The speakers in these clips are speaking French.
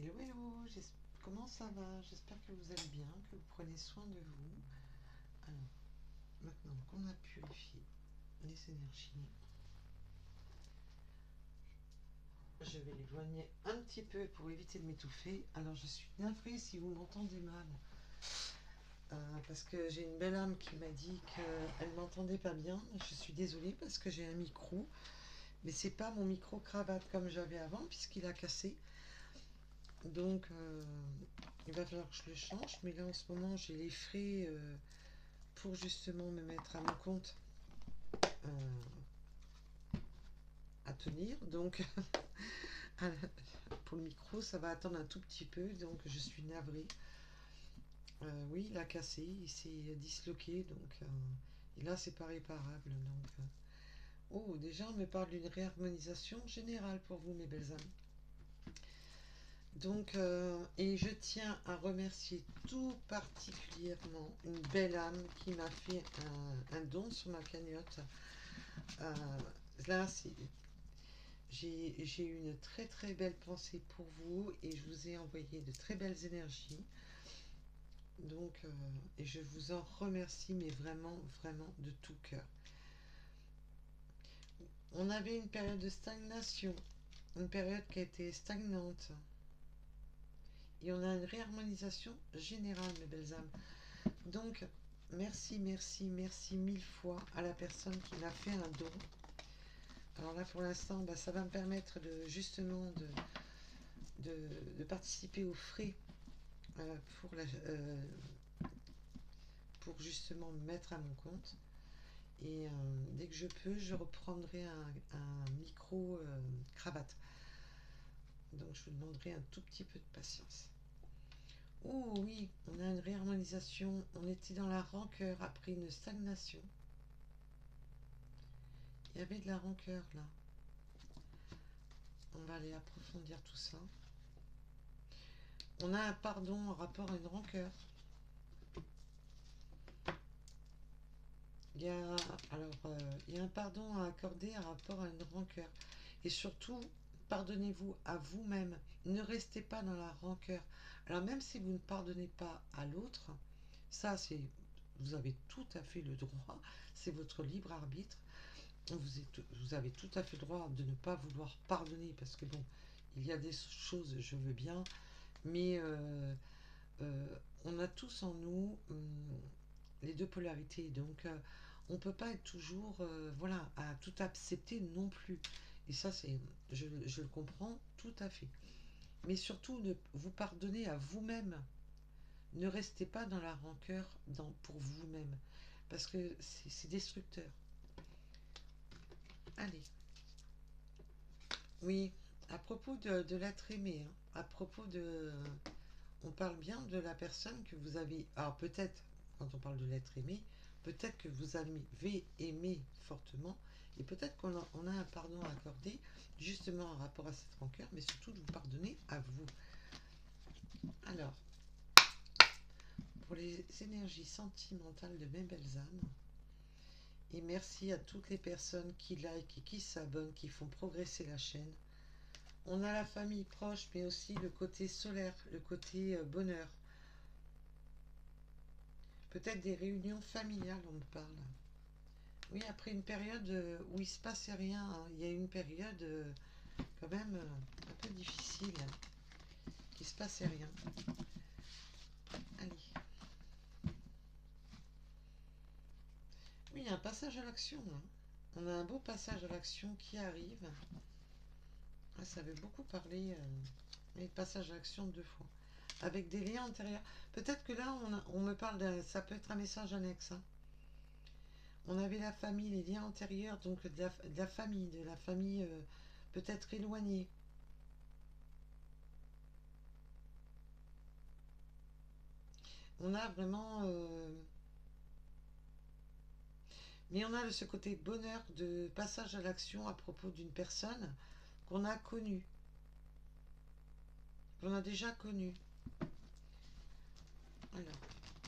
Hello, hello, comment ça va? J'espère que vous allez bien, que vous prenez soin de vous. Alors, maintenant qu'on a purifié les énergies, je vais l'éloigner un petit peu pour éviter de m'étouffer. Alors, je suis navrée si vous m'entendez mal, parce que j'ai une belle âme qui m'a dit qu'elle ne m'entendait pas bien. Je suis désolée parce que j'ai un micro, mais c'est pas mon micro cravate comme j'avais avant, puisqu'il a cassé. Donc, il va falloir que je le change. Mais là, en ce moment, j'ai les frais pour justement me mettre à mon compte à tenir. Donc, pour le micro, ça va attendre un tout petit peu. Donc, je suis navrée. Oui, il a cassé, il s'est disloqué. Donc, et là, c'est pas réparable. Donc, oh, déjà, on me parle d'une réharmonisation générale pour vous, mes belles âmes. Donc, et je tiens à remercier tout particulièrement une belle âme qui m'a fait un don sur ma cagnotte. Là, j'ai eu une très très belle pensée pour vous et je vous ai envoyé de très belles énergies. Donc, et je vous en remercie, mais vraiment, vraiment de tout cœur. On avait une période de stagnation, une période qui a été stagnante. Et on a une réharmonisation générale, mes belles âmes. Donc, merci, merci, merci mille fois à la personne qui m'a fait un don. Alors là, pour l'instant, ça va me permettre de justement de participer aux frais pour, pour justement me mettre à mon compte. Et dès que je peux, je reprendrai un micro cravate. Donc je vous demanderai un tout petit peu de patience. Oh oui, on a une réharmonisation. On était dans la rancœur après une stagnation. Il y avait de la rancœur là. On va aller approfondir tout ça. On a un pardon en rapport à une rancœur. Il y a, il y a un pardon à accorder en rapport à une rancœur. Et surtout, pardonnez-vous à vous-même. Ne restez pas dans la rancœur. Alors même si vous ne pardonnez pas à l'autre, ça c'est, vous avez tout à fait le droit. C'est votre libre arbitre. Vous avez tout à fait le droit de ne pas vouloir pardonner parce que bon, il y a des choses, je veux bien, mais on a tous en nous les deux polarités. Donc, on ne peut pas être toujours voilà, à tout accepter non plus. Et ça, je le comprends tout à fait. Mais surtout, vous pardonnez à vous-même. Ne restez pas dans la rancœur pour vous-même. Parce que c'est destructeur. Allez. Oui, à propos de l'être aimé, hein, à propos de... On parle bien de la personne que vous avez... Alors peut-être, quand on parle de l'être aimé, peut-être que vous avez aimé fortement, et peut-être on a un pardon à accorder, justement en rapport à cette rancœur, mais surtout de vous pardonner à vous. Alors, pour les énergies sentimentales de mes belles âmes, et merci à toutes les personnes qui like et qui s'abonnent, qui font progresser la chaîne. On a la famille proche, mais aussi le côté solaire, le côté bonheur. Peut-être des réunions familiales, on me parle. Oui, après une période où il se passait rien, hein. Il y a eu une période quand même un peu difficile, hein, qui se passait rien. Allez. Oui, il y a un passage à l'action, là. On a un beau passage à l'action qui arrive. Ah, ça avait beaucoup parlé, les passages à l'action 2 fois. Avec des liens antérieurs. Peut-être que là, on me parle ça peut être un message annexe, hein. On avait la famille, les liens antérieurs, donc de la famille peut-être éloignée. On a vraiment... mais on a ce côté bonheur de passage à l'action à propos d'une personne qu'on a connue, qu'on a déjà connue. Alors,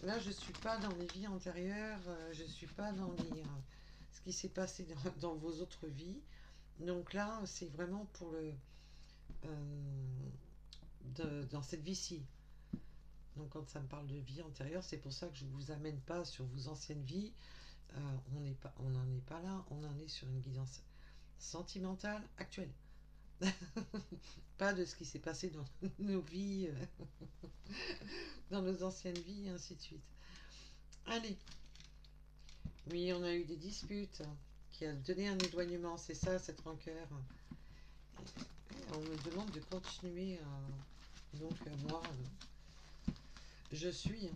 là, je ne suis pas dans les vies antérieures, je ne suis pas dans ce qui s'est passé dans vos autres vies. Donc là, c'est vraiment pour le... dans cette vie-ci. Donc quand ça me parle de vie antérieure, c'est pour ça que je ne vous amène pas sur vos anciennes vies. On n'en est pas là, on en est sur une guidance sentimentale actuelle. Pas de ce qui s'est passé dans nos vies, dans nos anciennes vies, et ainsi de suite. Allez, oui, on a eu des disputes qui a donné un éloignement, c'est ça, cette rancœur. Et on me demande de continuer. Donc, moi, je suis.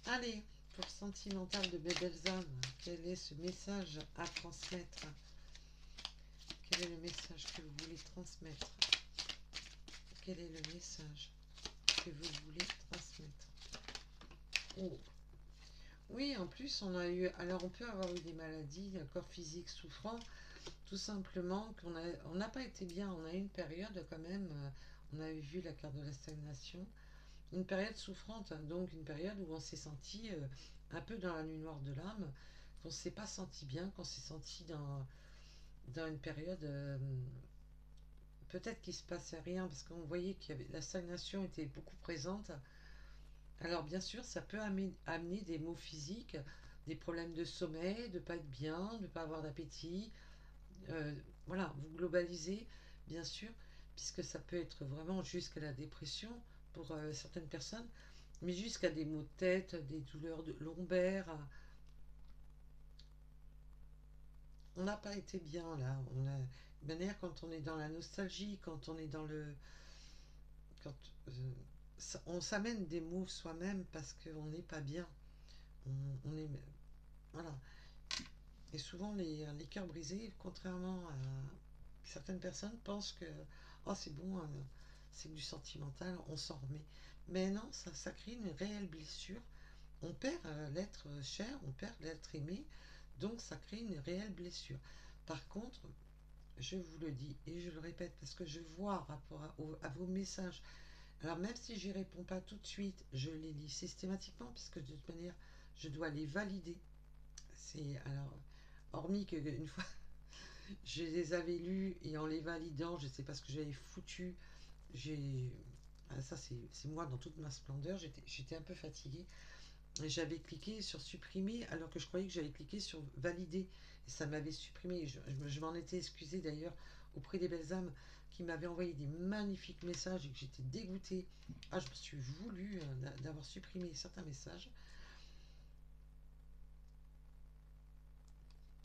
Allez, pour sentimental de mes belles âmes, quel est ce message à transmettre? Quel est le message que vous voulez transmettre? Quel est le message que vous voulez transmettre? Oh. Oui, en plus, on a eu... Alors, on peut avoir eu des maladies, un corps physique souffrant, tout simplement on n'a pas été bien. On a eu une période quand même, on avait vu la carte de la stagnation, une période souffrante, donc une période où on s'est senti un peu dans la nuit noire de l'âme, qu'on ne s'est pas senti bien, qu'on s'est senti dans une période... peut-être qu'il se passait rien parce qu'on voyait qu'il y avait la stagnation était beaucoup présente. Alors bien sûr, ça peut amener des maux physiques, des problèmes de sommeil, de ne pas être bien, de ne pas avoir d'appétit. Voilà, vous globalisez, bien sûr, puisque ça peut être vraiment jusqu'à la dépression pour certaines personnes, mais jusqu'à des maux de tête, des douleurs lombaires. On n'a pas été bien là. De manière, quand on est dans la nostalgie, quand on est dans le... Quand, on s'amène des mots soi-même parce qu'on n'est pas bien. On est... Voilà. Et souvent, les cœurs brisés, contrairement à certaines personnes, pensent que oh, c'est bon, c'est du sentimental, on s'en remet. Mais non, ça crée une réelle blessure. On perd l'être cher, on perd l'être aimé, donc ça crée une réelle blessure. Par contre, je vous le dis et je le répète parce que je vois rapport à vos messages. Alors même si j'y réponds pas tout de suite, je les lis systématiquement puisque de toute manière, je dois les valider. C'est alors, hormis que une fois, je les avais lus et en les validant, je ne sais pas ce que j'avais foutu. J'ai ça c'est moi dans toute ma splendeur. J'étais un peu fatiguée. J'avais cliqué sur supprimer alors que je croyais que j'avais cliqué sur valider et ça m'avait supprimé. Je m'en étais excusée d'ailleurs auprès des belles âmes qui m'avaient envoyé des magnifiques messages et que j'étais dégoûtée. Ah, je me suis voulu d'avoir supprimé certains messages.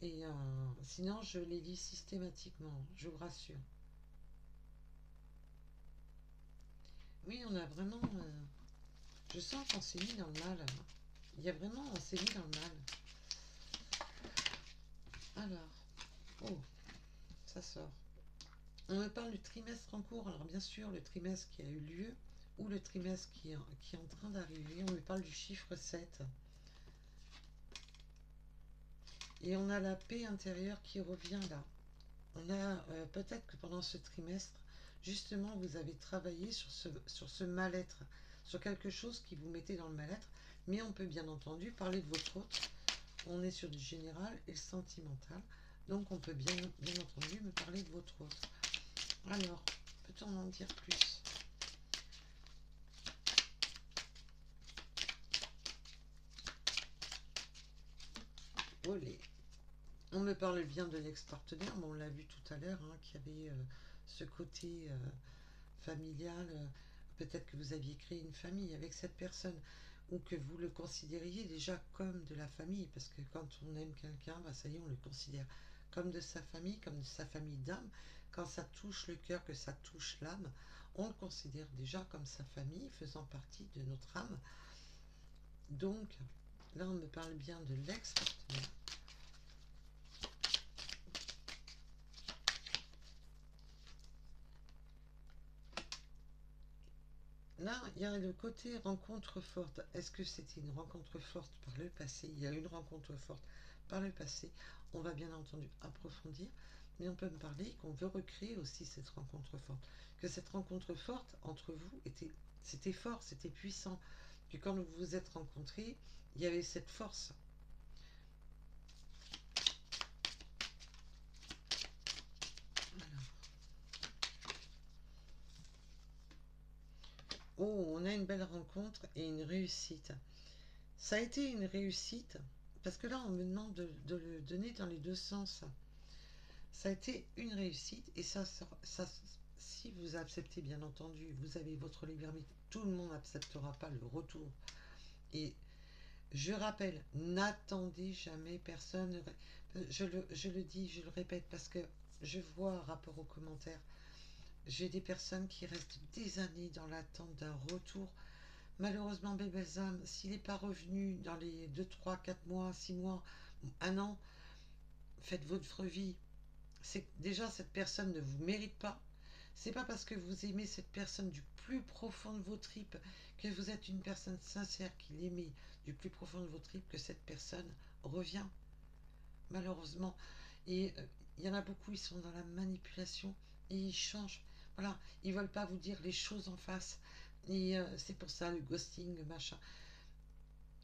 Et sinon, je les lis systématiquement, je vous rassure. Oui, on a vraiment... je sens qu'on s'est mis dans le mal. Il y a vraiment... On s'est mis dans le mal. Alors... Oh, ça sort. On me parle du trimestre en cours. Alors bien sûr, le trimestre qui a eu lieu ou le trimestre qui est en train d'arriver. On me parle du chiffre 7. Et on a la paix intérieure qui revient là. On a peut-être que pendant ce trimestre, justement, vous avez travaillé sur ce mal-être, sur quelque chose qui vous mettait dans le mal-être, mais on peut bien entendu parler de votre autre. On est sur du général et le sentimental, donc on peut bien entendu me parler de votre autre. Alors, peut-on en dire plus? Olé. On me parle bien de l'ex-partenaire, mais on l'a vu tout à l'heure, hein, qu'il y avait ce côté familial. Peut-être que vous aviez créé une famille avec cette personne, ou que vous le considériez déjà comme de la famille, parce que quand on aime quelqu'un, bah, ça y est, on le considère comme de sa famille, comme de sa famille d'âme. Quand ça touche le cœur, que ça touche l'âme, on le considère déjà comme sa famille, faisant partie de notre âme. Donc, là, on me parle bien de l'ex-partenaire. Là, il y a le côté rencontre forte. Est-ce que c'était une rencontre forte par le passé? Il y a une rencontre forte par le passé. On va bien entendu approfondir, mais on peut me parler qu'on veut recréer aussi cette rencontre forte. Que cette rencontre forte entre vous c'était fort, c'était puissant. Que quand vous vous êtes rencontrés, il y avait cette force. Alors, Oh, on a une belle rencontre et une réussite. Ça a été une réussite, parce que là, on me demande de le donner dans les deux sens. Ça a été une réussite, et si vous acceptez, bien entendu, vous avez votre libre arbitre, tout le monde n'acceptera pas le retour. Et je rappelle, n'attendez jamais personne. Je le dis, je le répète, parce que je vois rapport aux commentaires, j'ai des personnes qui restent des années dans l'attente d'un retour. Malheureusement, mes belles âmes, s'il n'est pas revenu dans les 2, 3, 4 mois, 6 mois, un an, faites votre vie. C'est que déjà, cette personne ne vous mérite pas. C'est pas parce que vous aimez cette personne du plus profond de vos tripes, que vous êtes une personne sincère qui l'aimez du plus profond de vos tripes, que cette personne revient. Malheureusement. Et il y en a beaucoup, ils sont dans la manipulation et ils changent. Voilà, ils veulent pas vous dire les choses en face. Et c'est pour ça le ghosting, le machin.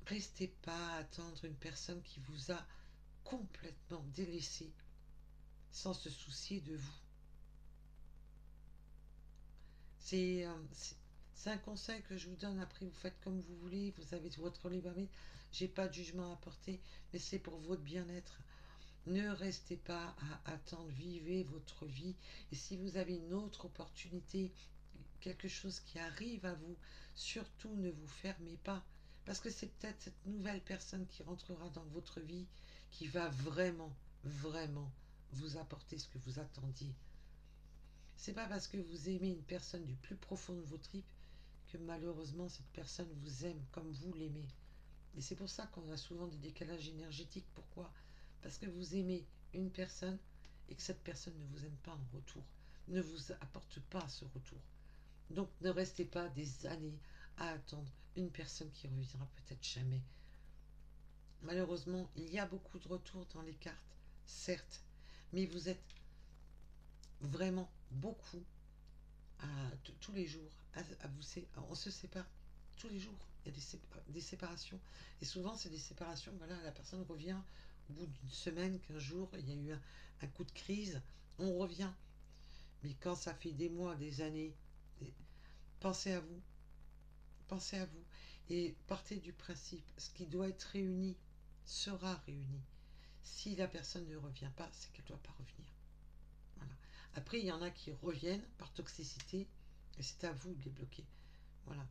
Restez pas à attendre une personne qui vous a complètement délaissé sans se soucier de vous. C'est euh, c'est- c'est un conseil que je vous donne. Après, vous faites comme vous voulez. Vous avez votre libre arbitre. J'ai pas de jugement à porter, mais c'est pour votre bien-être. Ne restez pas à attendre. Vivez votre vie. Et si vous avez une autre opportunité, quelque chose qui arrive à vous, surtout ne vous fermez pas. Parce que c'est peut-être cette nouvelle personne qui rentrera dans votre vie qui va vraiment, vraiment vous apporter ce que vous attendiez. C'est pas parce que vous aimez une personne du plus profond de vos tripes que malheureusement cette personne vous aime comme vous l'aimez. Et c'est pour ça qu'on a souvent des décalages énergétiques. Pourquoi? Parce que vous aimez une personne et que cette personne ne vous aime pas en retour, ne vous apporte pas ce retour. Donc ne restez pas des années à attendre une personne qui reviendra peut-être jamais. Malheureusement, il y a beaucoup de retours dans les cartes, certes, mais vous êtes vraiment beaucoup à, tous les jours à vous on se sépare tous les jours. Il y a des séparations et souvent c'est des séparations. Voilà, la personne revient au bout d'une semaine, 15 jours, il y a eu un coup de crise, on revient. Mais quand ça fait des mois, des années, pensez à vous, pensez à vous et partez du principe ce qui doit être réuni sera réuni. Si la personne ne revient pas, c'est qu'elle ne doit pas revenir. Voilà. Après, il y en a qui reviennent par toxicité et c'est à vous de les bloquer. Voilà.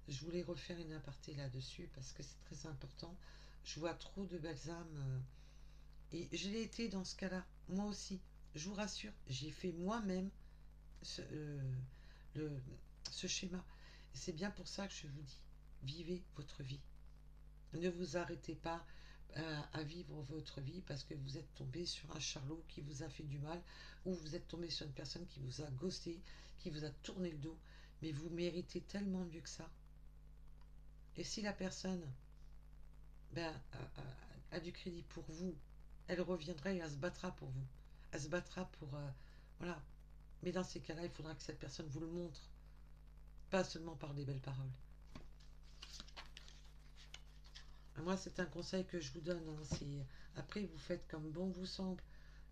Je voulais refaire une aparté là-dessus parce que c'est très important. Je vois trop de belles âmes et je l'ai été dans ce cas-là. Moi aussi. Je vous rassure, j'ai fait moi-même ce, le, ce schéma. C'est bien pour ça que je vous dis, vivez votre vie. Ne vous arrêtez pas à vivre votre vie parce que vous êtes tombé sur un charlot qui vous a fait du mal ou vous êtes tombé sur une personne qui vous a ghosté, qui vous a tourné le dos. Mais vous méritez tellement mieux que ça. Et si la personne a du crédit pour vous, elle reviendra et elle se battra pour vous. Elle se battra pour... voilà. Mais dans ces cas-là, il faudra que cette personne vous le montre. Pas seulement par des belles paroles. Moi, c'est un conseil que je vous donne. Hein. Après, vous faites comme bon vous semble.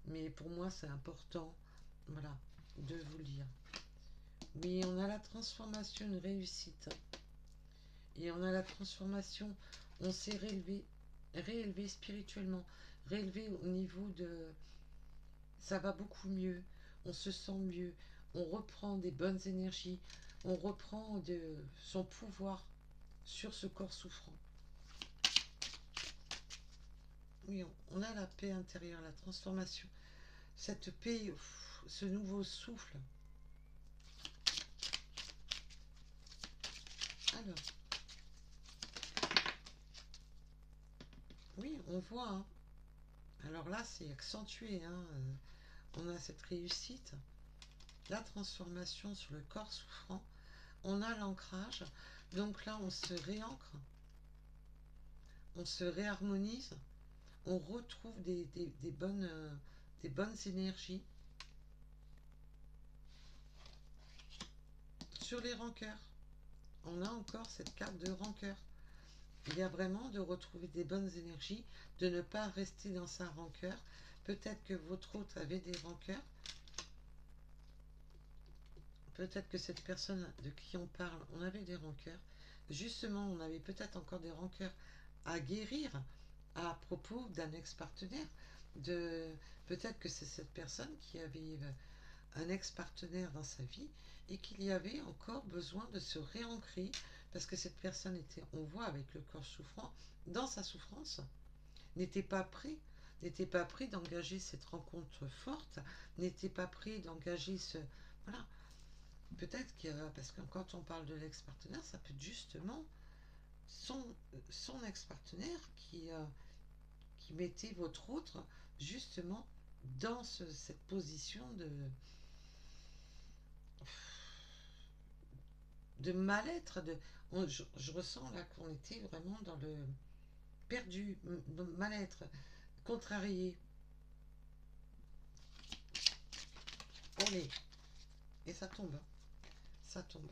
Mais pour moi, c'est important, voilà, de vous le dire. Mais on a la transformation, une réussite. Et on a la transformation, on s'est réélevé spirituellement, réélevé au niveau de... Ça va beaucoup mieux, on se sent mieux, on reprend des bonnes énergies, on reprend son pouvoir sur ce corps souffrant. Oui, on a la paix intérieure, la transformation. Cette paix, ce nouveau souffle. Alors, oui, on voit. Hein. Alors là, c'est accentué. Hein. On a cette réussite, la transformation sur le corps souffrant. On a l'ancrage. Donc là, on se réancre, on se réharmonise, on retrouve des bonnes énergies sur les rancœurs. On a encore cette carte de rancœur. Il y a vraiment de retrouver des bonnes énergies, de ne pas rester dans sa rancœur. Peut-être que votre autre avait des rancœurs. peut-être que cette personne de qui on parle, on avait des rancœurs. Justement, on avait peut-être encore des rancœurs à guérir à propos d'un ex-partenaire. De Peut-être que c'est cette personne qui avait un ex-partenaire dans sa vie et qu'il y avait encore besoin de se réancrer parce que cette personne était, on voit avec le corps souffrant, dans sa souffrance, n'était pas prêt, n'était pas prêt d'engager cette rencontre forte, n'était pas prêt d'engager ce... Voilà. Peut-être que, parce que quand on parle de l'ex-partenaire, ça peut être justement son, son ex-partenaire qui mettait votre autre justement dans cette position de mal-être. Je ressens là qu'on était vraiment dans le perdu, mal-être, contrarié. Allez, et ça tombe, ça tombe.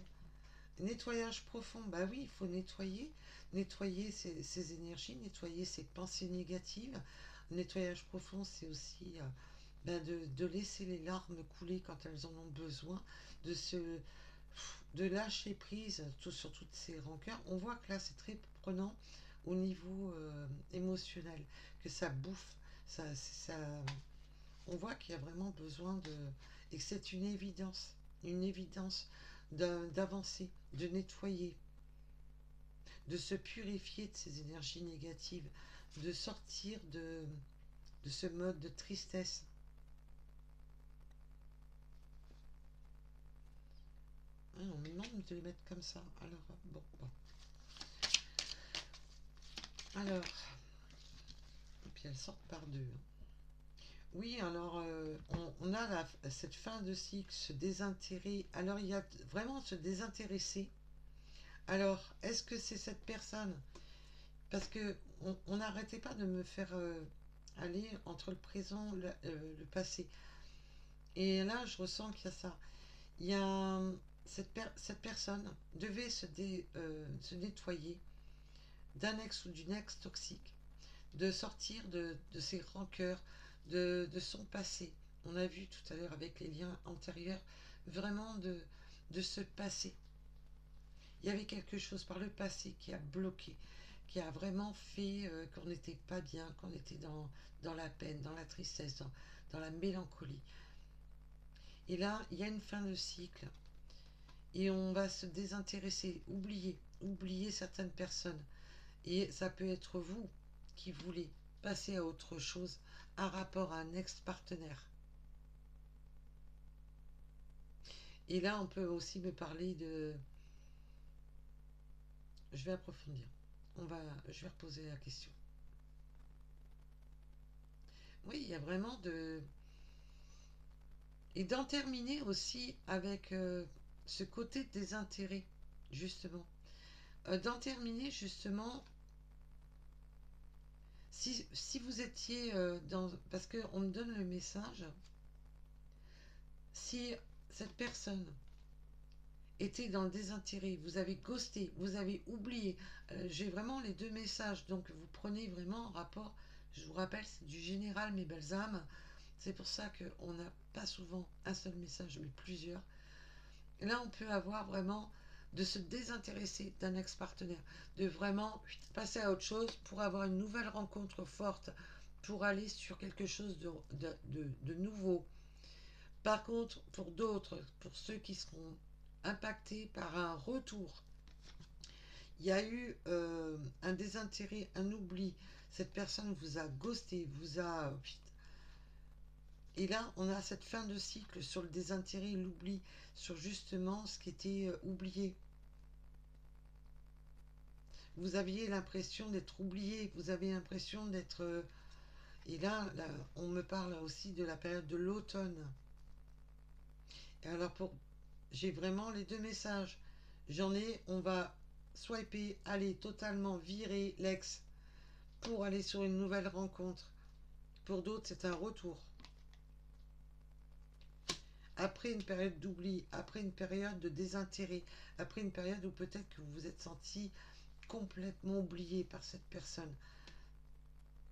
Nettoyage profond, bah oui, il faut nettoyer, nettoyer ses énergies, nettoyer ses pensées négatives. Nettoyage profond, c'est aussi de laisser les larmes couler quand elles en ont besoin, de se de lâcher prise sur toutes ces rancœurs. On voit que là, c'est très prenant au niveau émotionnel, que ça bouffe, ça, on voit qu'il y a vraiment besoin de... et que c'est une évidence d'avancer, de nettoyer, de se purifier de ces énergies négatives, de sortir de ce mode de tristesse. Ah, on me demande de les mettre comme ça. Alors, bon. Alors, et puis elles sortent par deux. Oui, alors on a cette fin de cycle, ce désintérêt. Alors il y a vraiment se désintéresser. Alors, est-ce que c'est cette personne? Parce que on n'arrêtait pas de me faire aller entre le présent et le passé. Et là, je ressens qu'il y a ça. Il y a cette personne devait se nettoyer d'un ex ou d'une ex toxique, de sortir de ses rancœurs, de son passé. On a vu tout à l'heure avec les liens antérieurs, vraiment de ce passé. Il y avait quelque chose par le passé qui a bloqué, qui a vraiment fait qu'on n'était pas bien, qu'on était dans la peine, dans la tristesse, dans la mélancolie. Et là, il y a une fin de cycle et on va se désintéresser, oublier certaines personnes. Et ça peut être vous qui voulez passer à autre chose, un rapport à un ex-partenaire. Et là, on peut aussi me parler de... Je vais approfondir. Je vais reposer la question. Oui, il y a vraiment de... Et d'en terminer aussi avec ce côté des intérêts, justement. D'en terminer, justement, si vous étiez dans... Parce qu'on me donne le message, si cette personne était dans le désintérêt, vous avez ghosté, vous avez oublié, j'ai vraiment les deux messages, donc vous prenez vraiment en rapport, je vous rappelle, c'est du général, mes belles âmes, c'est pour ça qu'on n'a pas souvent un seul message, mais plusieurs. Et là, on peut avoir vraiment de se désintéresser d'un ex-partenaire, de vraiment passer à autre chose pour avoir une nouvelle rencontre forte, pour aller sur quelque chose de nouveau. Par contre, pour d'autres, pour ceux qui seront impactés par un retour, il y a eu un désintérêt, un oubli. Cette personne vous a ghosté, vous a... Et là, on a cette fin de cycle sur le désintérêt et l'oubli, sur justement ce qui était oublié. Vous aviez l'impression d'être oublié, vous avez l'impression d'être... et là, on me parle aussi de la période de l'automne. Et alors, j'ai vraiment les deux messages. On va swiper, aller totalement virer l'ex pour aller sur une nouvelle rencontre. Pour d'autres, c'est un retour. Après une période d'oubli, après une période de désintérêt, après une période où peut-être que vous vous êtes senti complètement oublié par cette personne.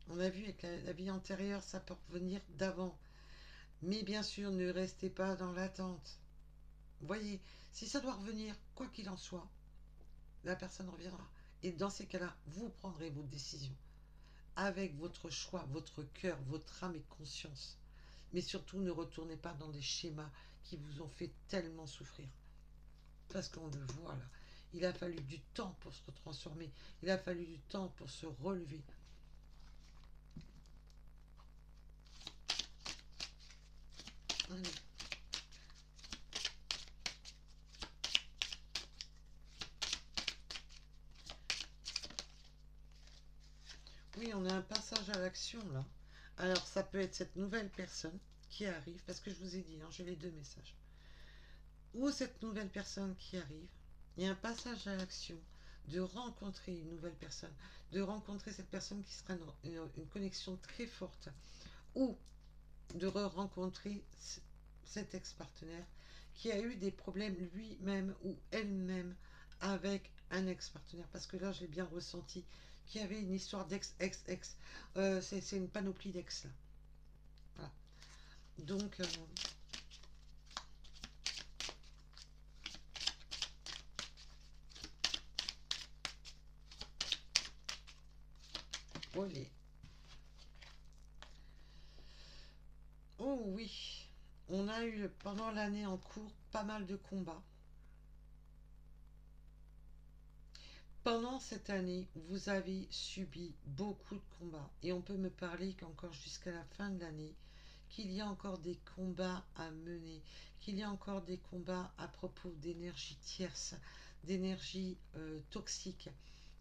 On a vu avec la vie antérieure, ça peut revenir d'avant. Mais bien sûr, ne restez pas dans l'attente. Vous voyez, si ça doit revenir, quoi qu'il en soit, la personne reviendra. Et dans ces cas-là, vous prendrez vos décisions avec votre choix, votre cœur, votre âme et conscience. Mais surtout, ne retournez pas dans des schémas qui vous ont fait tellement souffrir. Parce qu'on le voit là. Il a fallu du temps pour se transformer. Il a fallu du temps pour se relever. Allez. Oui, on a un passage à l'action là. Alors, ça peut être cette nouvelle personne qui arrive, parce que je vous ai dit, hein, j'ai les deux messages. Ou cette nouvelle personne qui arrive, il y a un passage à l'action de rencontrer une nouvelle personne, de rencontrer cette personne qui sera une connexion très forte, ou de rencontrer cet ex-partenaire qui a eu des problèmes lui-même ou elle-même avec un ex-partenaire. Parce que là, j'ai bien ressenti qu'il y avait une histoire d'ex-ex-ex. C'est une panoplie d'ex là. Voilà. Donc, olé. Oh oui, on a eu pendant l'année en cours pas mal de combats. Pendant cette année, vous avez subi beaucoup de combats et on peut me parler qu'encore jusqu'à la fin de l'année, qu'il y a encore des combats à mener, qu'il y a encore des combats à propos d'énergie tierce, d'énergie toxique.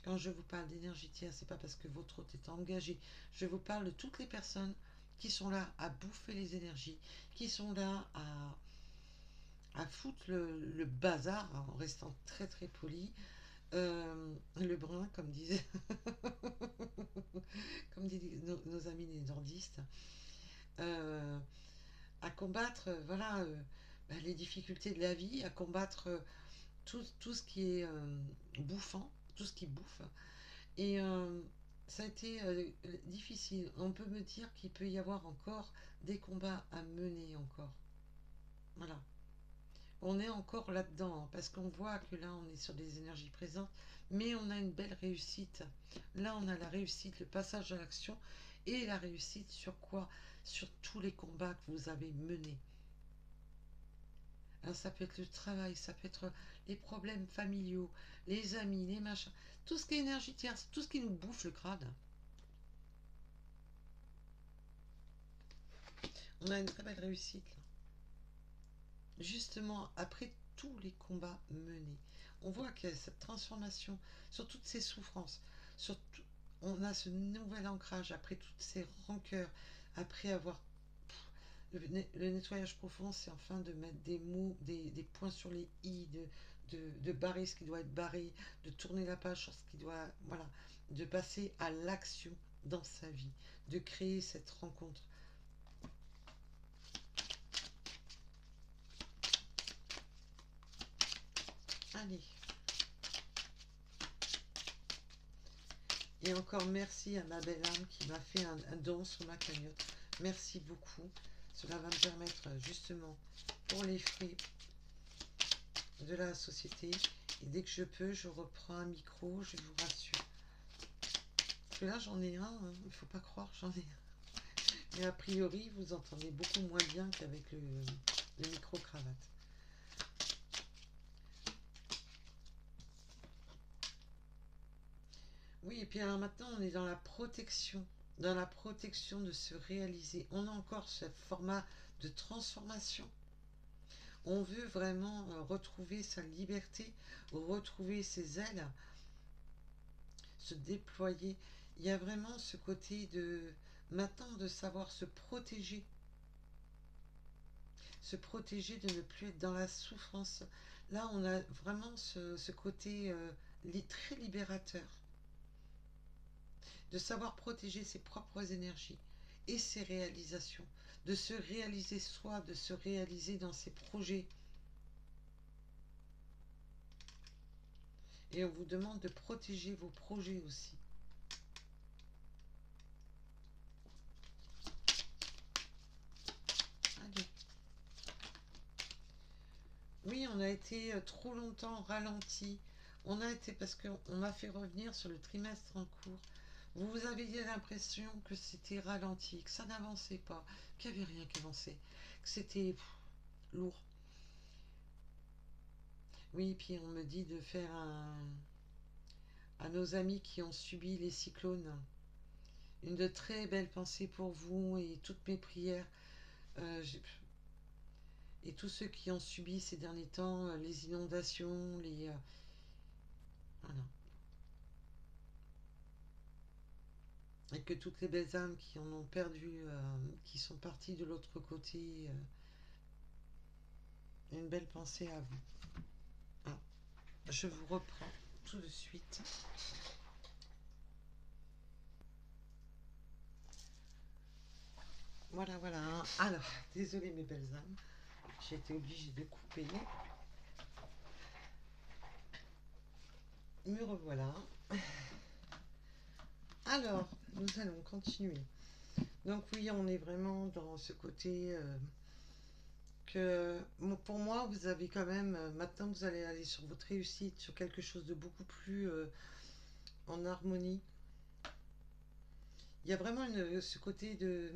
Quand je vous parle d'énergie tierce, c'est pas parce que votre hôte est engagé. Je vous parle de toutes les personnes qui sont là à bouffer les énergies, qui sont là à foutre le bazar en restant très très poli. Le brun, comme disent, comme disent nos amis les nordistes, euh, à combattre voilà, les difficultés de la vie, à combattre tout ce qui est bouffant, tout ce qui bouffe. Et ça a été difficile. On peut me dire qu'il peut y avoir encore des combats à mener encore. Voilà. On est encore là-dedans, hein, parce qu'on voit que là, on est sur des énergies présentes, mais on a une belle réussite. Là, on a la réussite, le passage à l'action, et la réussite sur quoi? Sur tous les combats que vous avez menés. Alors, ça peut être le travail, ça peut être les problèmes familiaux, les amis, les machins, tout ce qui est énergie tierce, tout ce qui nous bouffe le crâne. On a une très belle réussite, là. Justement, après tous les combats menés, on voit qu'il y a cette transformation sur toutes ces souffrances, sur on a ce nouvel ancrage après toutes ces rancœurs, après avoir le nettoyage profond, c'est enfin de mettre des mots, des points sur les i, de barrer ce qui doit être barré, de tourner la page sur ce qui doit, voilà, de passer à l'action dans sa vie, de créer cette rencontre. Allez. Et encore merci à ma belle âme qui m'a fait un don sur ma cagnotte. Merci beaucoup. Cela va me permettre justement pour les frais de la société. Et dès que je peux, je reprends un micro, je vous rassure. Parce que là, j'en ai un, hein, il ne faut pas croire, j'en ai un. Mais a priori, vous entendez beaucoup moins bien qu'avec le micro-cravate. Oui, et puis alors maintenant, on est dans la protection. Dans la protection de se réaliser. On a encore ce format de transformation. On veut vraiment retrouver sa liberté, retrouver ses ailes, se déployer. Il y a vraiment ce côté de maintenant de savoir se protéger de ne plus être dans la souffrance. Là, on a vraiment ce côté très libérateur, de savoir protéger ses propres énergies et ses réalisations, de se réaliser soi, de se réaliser dans ses projets. Et on vous demande de protéger vos projets aussi. Allez. Oui, on a été trop longtemps ralenti. On a été parce qu'on m'a fait revenir sur le trimestre en cours. Vous avez l'impression que c'était ralenti, que ça n'avançait pas, qu'il n'y avait rien qui avançait, que c'était lourd. Oui, puis on me dit de faire à nos amis qui ont subi les cyclones une de très belles pensées pour vous et toutes mes prières. Et tous ceux qui ont subi ces derniers temps les inondations, voilà. Et que toutes les belles âmes qui en ont perdu, qui sont parties de l'autre côté, une belle pensée à vous. Ah, je vous reprends tout de suite. Voilà, voilà. Alors, désolé mes belles âmes, j'ai été obligée de couper. Me revoilà. Alors, nous allons continuer. Donc oui, on est vraiment dans ce côté que pour moi, vous avez quand même, maintenant vous allez aller sur votre réussite, sur quelque chose de beaucoup plus en harmonie. Il y a vraiment ce côté de,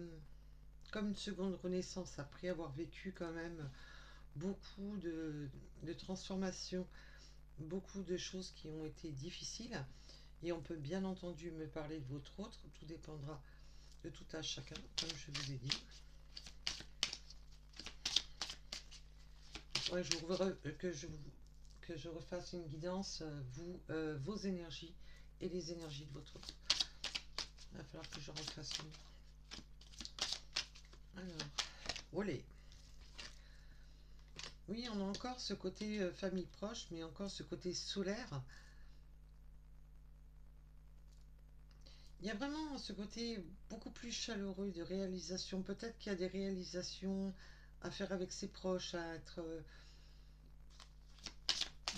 comme une seconde renaissance, après avoir vécu quand même beaucoup de transformations, beaucoup de choses qui ont été difficiles. Et on peut bien entendu me parler de votre autre, tout dépendra de tout à chacun, comme je vous ai dit. Ouais, que je refasse une guidance, vos énergies et les énergies de votre autre. Il va falloir que je refasse une. Alors, olé. Oui, on a encore ce côté famille proche, mais encore ce côté solaire. Il y a vraiment ce côté beaucoup plus chaleureux de réalisation. Peut-être qu'il y a des réalisations à faire avec ses proches, à être.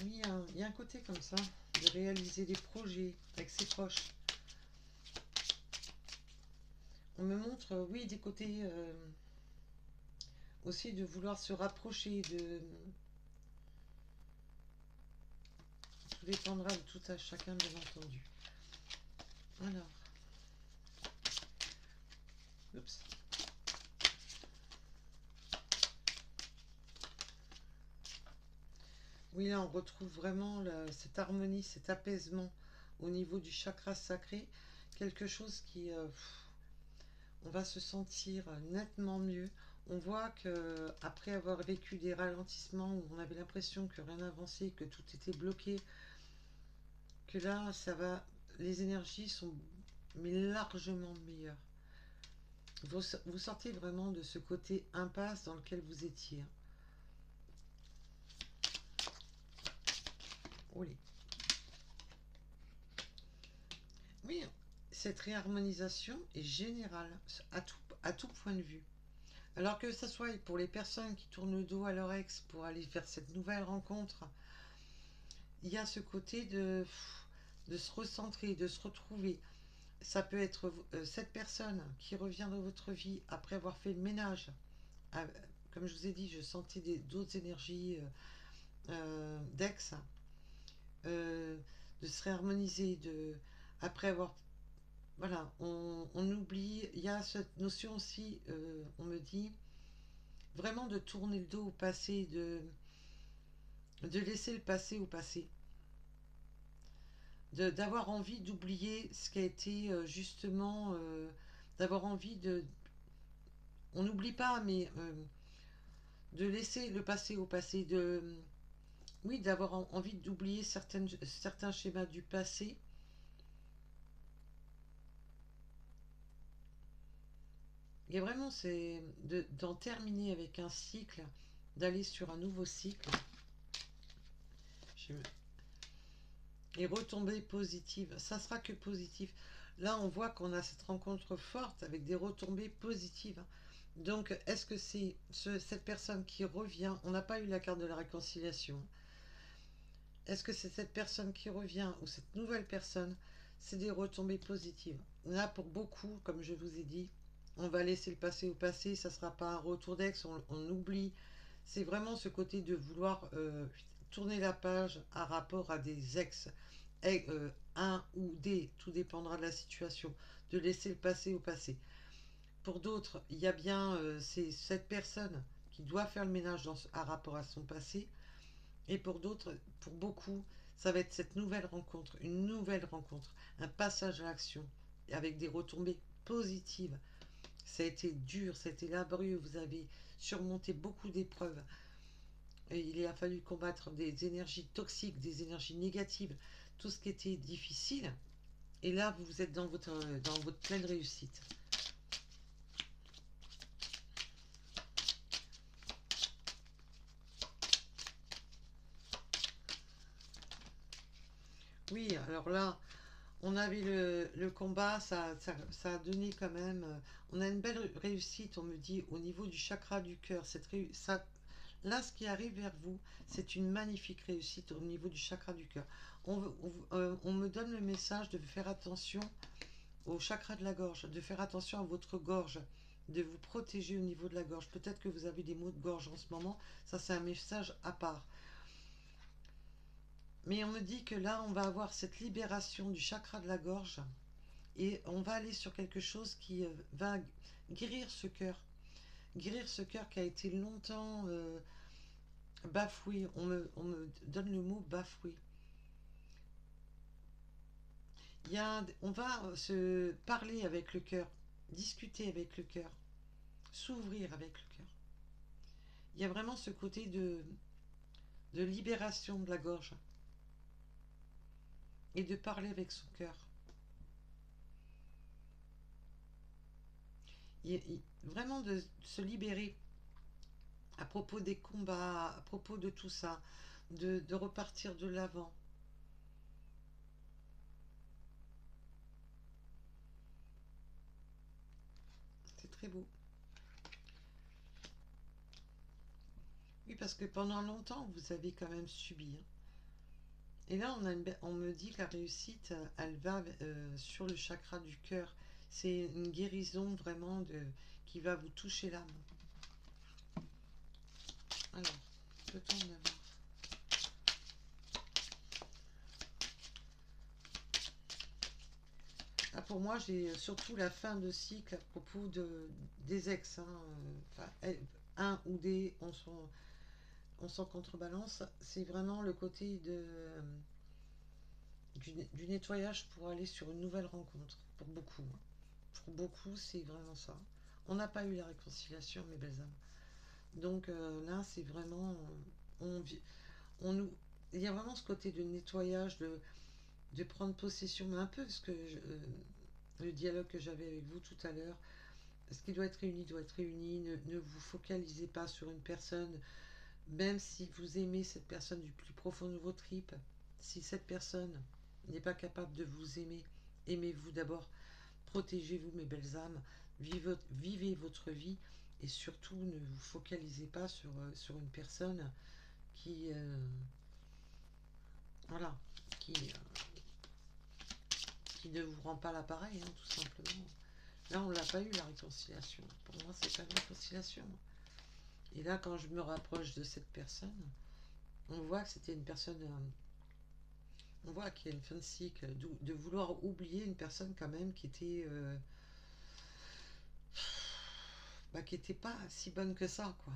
Oui, il y a un côté comme ça, de réaliser des projets avec ses proches. On me montre, oui, des côtés aussi de vouloir se rapprocher, tout dépendra de tout à chacun, bien entendu. Alors, oups. Oui, là, on retrouve vraiment cette harmonie, cet apaisement au niveau du chakra sacré. Quelque chose qui, on va se sentir nettement mieux. On voit que après avoir vécu des ralentissements où on avait l'impression que rien n'avançait, que tout était bloqué, que là, ça va, les énergies sont mais largement meilleures. Vous sortez vraiment de ce côté impasse dans lequel vous étiez. Olé. Oui, cette réharmonisation est générale à tout point de vue. Alors que ce soit pour les personnes qui tournent le dos à leur ex pour aller vers cette nouvelle rencontre, il y a ce côté de se recentrer, de se retrouver. Ça peut être cette personne qui revient dans votre vie après avoir fait le ménage. Ah, comme je vous ai dit, je sentais d'autres énergies d'ex, euh, de se réharmoniser, après avoir. Voilà, on oublie. Il y a cette notion aussi, on me dit, vraiment de tourner le dos au passé, de laisser le passé au passé. D'avoir envie d'oublier ce qui a été justement, d'avoir envie de. On n'oublie pas, mais de laisser le passé au passé, oui, d'avoir envie d'oublier certains schémas du passé. Il y a vraiment, c'est d'en terminer avec un cycle, d'aller sur un nouveau cycle. Et retombées positives, ça sera que positif. Là, on voit qu'on a cette rencontre forte avec des retombées positives. Donc, est-ce que c'est cette personne qui revient? On n'a pas eu la carte de la réconciliation. Est-ce que c'est cette personne qui revient ou cette nouvelle personne? C'est des retombées positives. Là, pour beaucoup, comme je vous ai dit, on va laisser le passé au passé. Ça ne sera pas un retour d'ex. On oublie C'est vraiment ce côté de vouloir tourner la page à rapport à des ex, un ou des, tout dépendra de la situation, de laisser le passé au passé. Pour d'autres, il y a bien c'est cette personne qui doit faire le ménage à rapport à son passé, et pour d'autres, pour beaucoup, ça va être cette nouvelle rencontre, une nouvelle rencontre, un passage à l'action, avec des retombées positives. Ça a été dur, ça a été laborieux, vous avez surmonté beaucoup d'épreuves. Et il a fallu combattre des énergies toxiques, des énergies négatives, tout ce qui était difficile. Et là, vous êtes dans votre pleine réussite. Oui, alors là, on avait le combat, ça a donné quand même. On a une belle réussite, on me dit, au niveau du chakra du cœur. Là, ce qui arrive vers vous, c'est une magnifique réussite au niveau du chakra du cœur. On me donne le message de faire attention au chakra de la gorge, de faire attention à votre gorge, de vous protéger au niveau de la gorge. Peut-être que vous avez des maux de gorge en ce moment, ça c'est un message à part. Mais on me dit que là, on va avoir cette libération du chakra de la gorge et on va aller sur quelque chose qui va guérir ce cœur qui a été longtemps bafoué. On me donne le mot bafoué. On va se parler avec le cœur, discuter avec le cœur, s'ouvrir avec le cœur. Il y a vraiment ce côté de libération de la gorge et de parler avec son cœur. Vraiment de se libérer à propos des combats, à propos de tout ça, de repartir de l'avant. C'est très beau. Oui, parce que pendant longtemps, vous avez quand même subi. Hein. Et là, on me dit que la réussite, elle va sur le chakra du cœur. C'est une guérison vraiment qui va vous toucher l'âme. Alors, peut-on en avoir? Ah, pour moi, j'ai surtout la fin de cycle à propos des ex. Hein, un ou des, on s'en contrebalance. C'est vraiment le côté du nettoyage pour aller sur une nouvelle rencontre. Pour beaucoup. Hein. Pour beaucoup, c'est vraiment ça. On n'a pas eu la réconciliation, mes belles âmes. Donc là, c'est vraiment. On, on nous, il y a vraiment ce côté de nettoyage, de prendre possession, mais un peu le dialogue que j'avais avec vous tout à l'heure. Ce qui doit être réuni. Ne vous focalisez pas sur une personne, même si vous aimez cette personne du plus profond de vos tripes. Si cette personne n'est pas capable de vous aimer, aimez-vous d'abord. Protégez-vous, mes belles âmes. Vivez votre vie et surtout ne vous focalisez pas sur une personne qui, voilà, qui, qui ne vous rend pas l'appareil, hein, tout simplement. Là, on l'a pas eu la réconciliation. Pour moi, c'est pas une réconciliation. Et là, quand je me rapproche de cette personne, on voit que c'était une personne. On voit qu'il y a une fin de cycle, de vouloir oublier une personne quand même qui était pas si bonne que ça, quoi.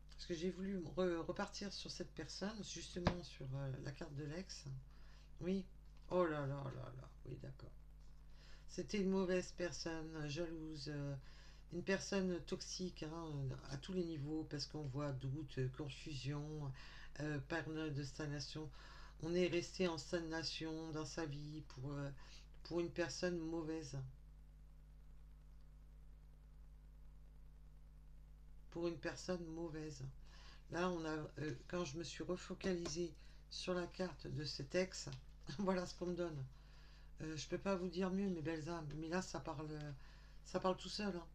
Parce que j'ai voulu repartir sur cette personne, justement sur la carte de l'ex. Oui. Oh là là là là. Oui, d'accord. C'était une mauvaise personne, jalouse, une personne toxique hein, à tous les niveaux, parce qu'on voit doute, confusion, perte de stagnation. On est resté en stagnation dans sa vie pour une personne mauvaise. Pour une personne mauvaise. Là, quand je me suis refocalisée sur la carte de cet ex, voilà ce qu'on me donne. Je peux pas vous dire mieux, mes belles âmes, mais là, ça parle tout seul. Hein.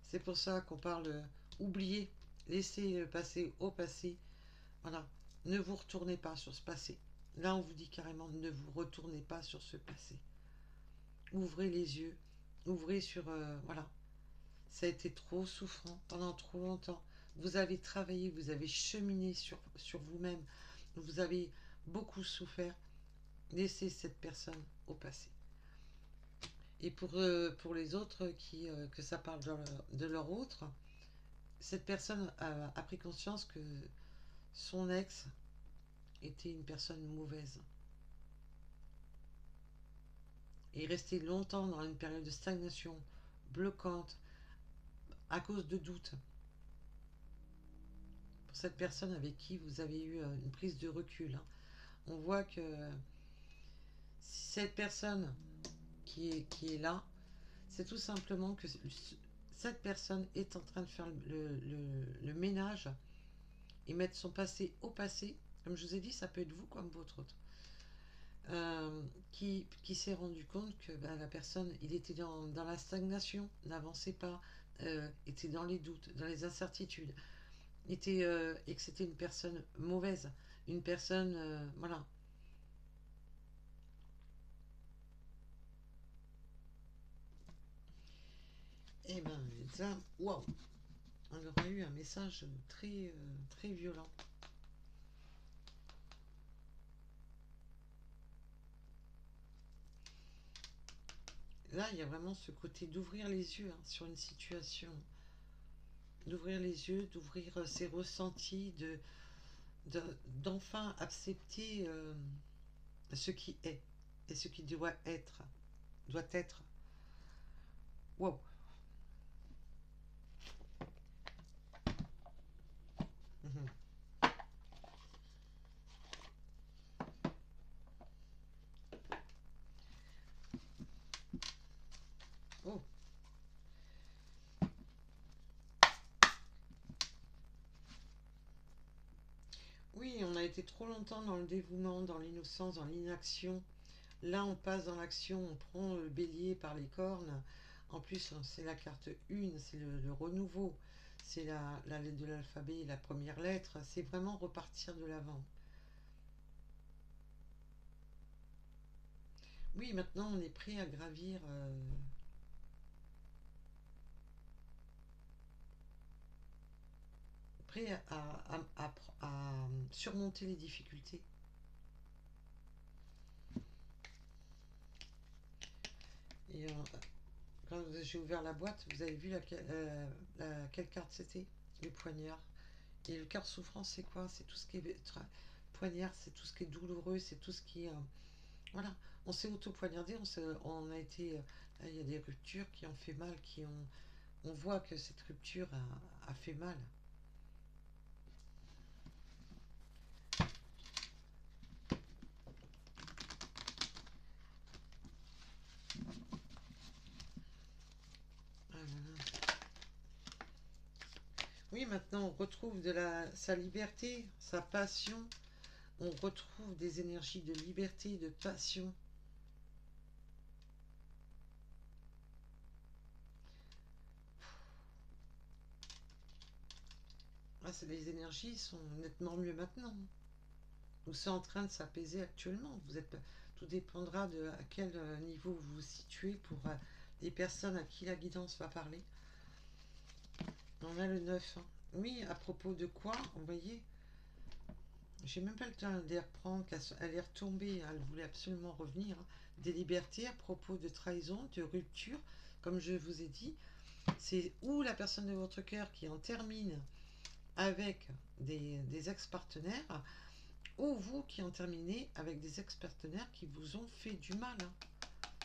C'est pour ça qu'on parle oublier, laisser passer au passé. Voilà, ne vous retournez pas sur ce passé. Là, on vous dit carrément, ne vous retournez pas sur ce passé. Ouvrez les yeux, ouvrez sur... voilà, Ça a été trop souffrant pendant trop longtemps. Vous avez travaillé, vous avez cheminé sur vous-même. Vous avez beaucoup souffert. Laissez cette personne au passé. Et pour les autres que ça parle de leur autre, cette personne a pris conscience que son ex était une personne mauvaise. Et est resté longtemps dans une période de stagnation, bloquante, à cause de doutes. Pour cette personne avec qui vous avez eu une prise de recul, hein, on voit que cette personne qui est là, c'est tout simplement que cette personne est en train de faire le ménage et mettre son passé au passé. Comme je vous ai dit, ça peut être vous comme votre autre. Qui s'est rendu compte que la personne, il était dans la stagnation, n'avançait pas, était dans les doutes, dans les incertitudes, et que c'était une personne mauvaise, une personne, voilà. Et ben, ça, waouh, on aura eu un message très violent. Là, il y a vraiment ce côté d'ouvrir les yeux, hein, sur une situation, d'ouvrir les yeux, d'ouvrir ses ressentis, d'enfin accepter ce qui est et ce qui doit être. Doit être. Wow. Mhm. Oh. Oui, on a été trop longtemps dans le dévouement, dans l'innocence, dans l'inaction. Là, on passe dans l'action, on prend le bélier par les cornes. En plus, c'est la carte 1, c'est le renouveau. C'est la lettre de l'alphabet, la première lettre. C'est vraiment repartir de l'avant. Oui, maintenant, on est prêt à gravir. Prêt à surmonter les difficultés. Et quand j'ai ouvert la boîte, vous avez vu quelle carte c'était? Le poignard. Et le cœur souffrance, c'est quoi? C'est tout ce qui est poignard, c'est tout ce qui est douloureux, c'est tout ce qui est. Voilà, on s'est auto-poignardé, on a été. Il y a des ruptures qui ont fait mal, on voit que cette rupture a fait mal. Ah là là. Oui, maintenant on retrouve sa liberté, sa passion, on retrouve des énergies de liberté, de passion. Ah, les énergies sont nettement mieux maintenant. Ou c'est en train de s'apaiser actuellement. Tout dépendra de à quel niveau vous vous situez pour les personnes à qui la guidance va parler. On a le 9, hein. Oui, à propos de quoi, vous voyez, j'ai même pas le temps de les reprendre, elle est retombée, elle voulait absolument revenir, hein. Des libertés à propos de trahison, de rupture, comme je vous ai dit, c'est ou la personne de votre cœur qui en termine avec des ex-partenaires, ou vous qui en terminez avec des ex-partenaires qui vous ont fait du mal, hein.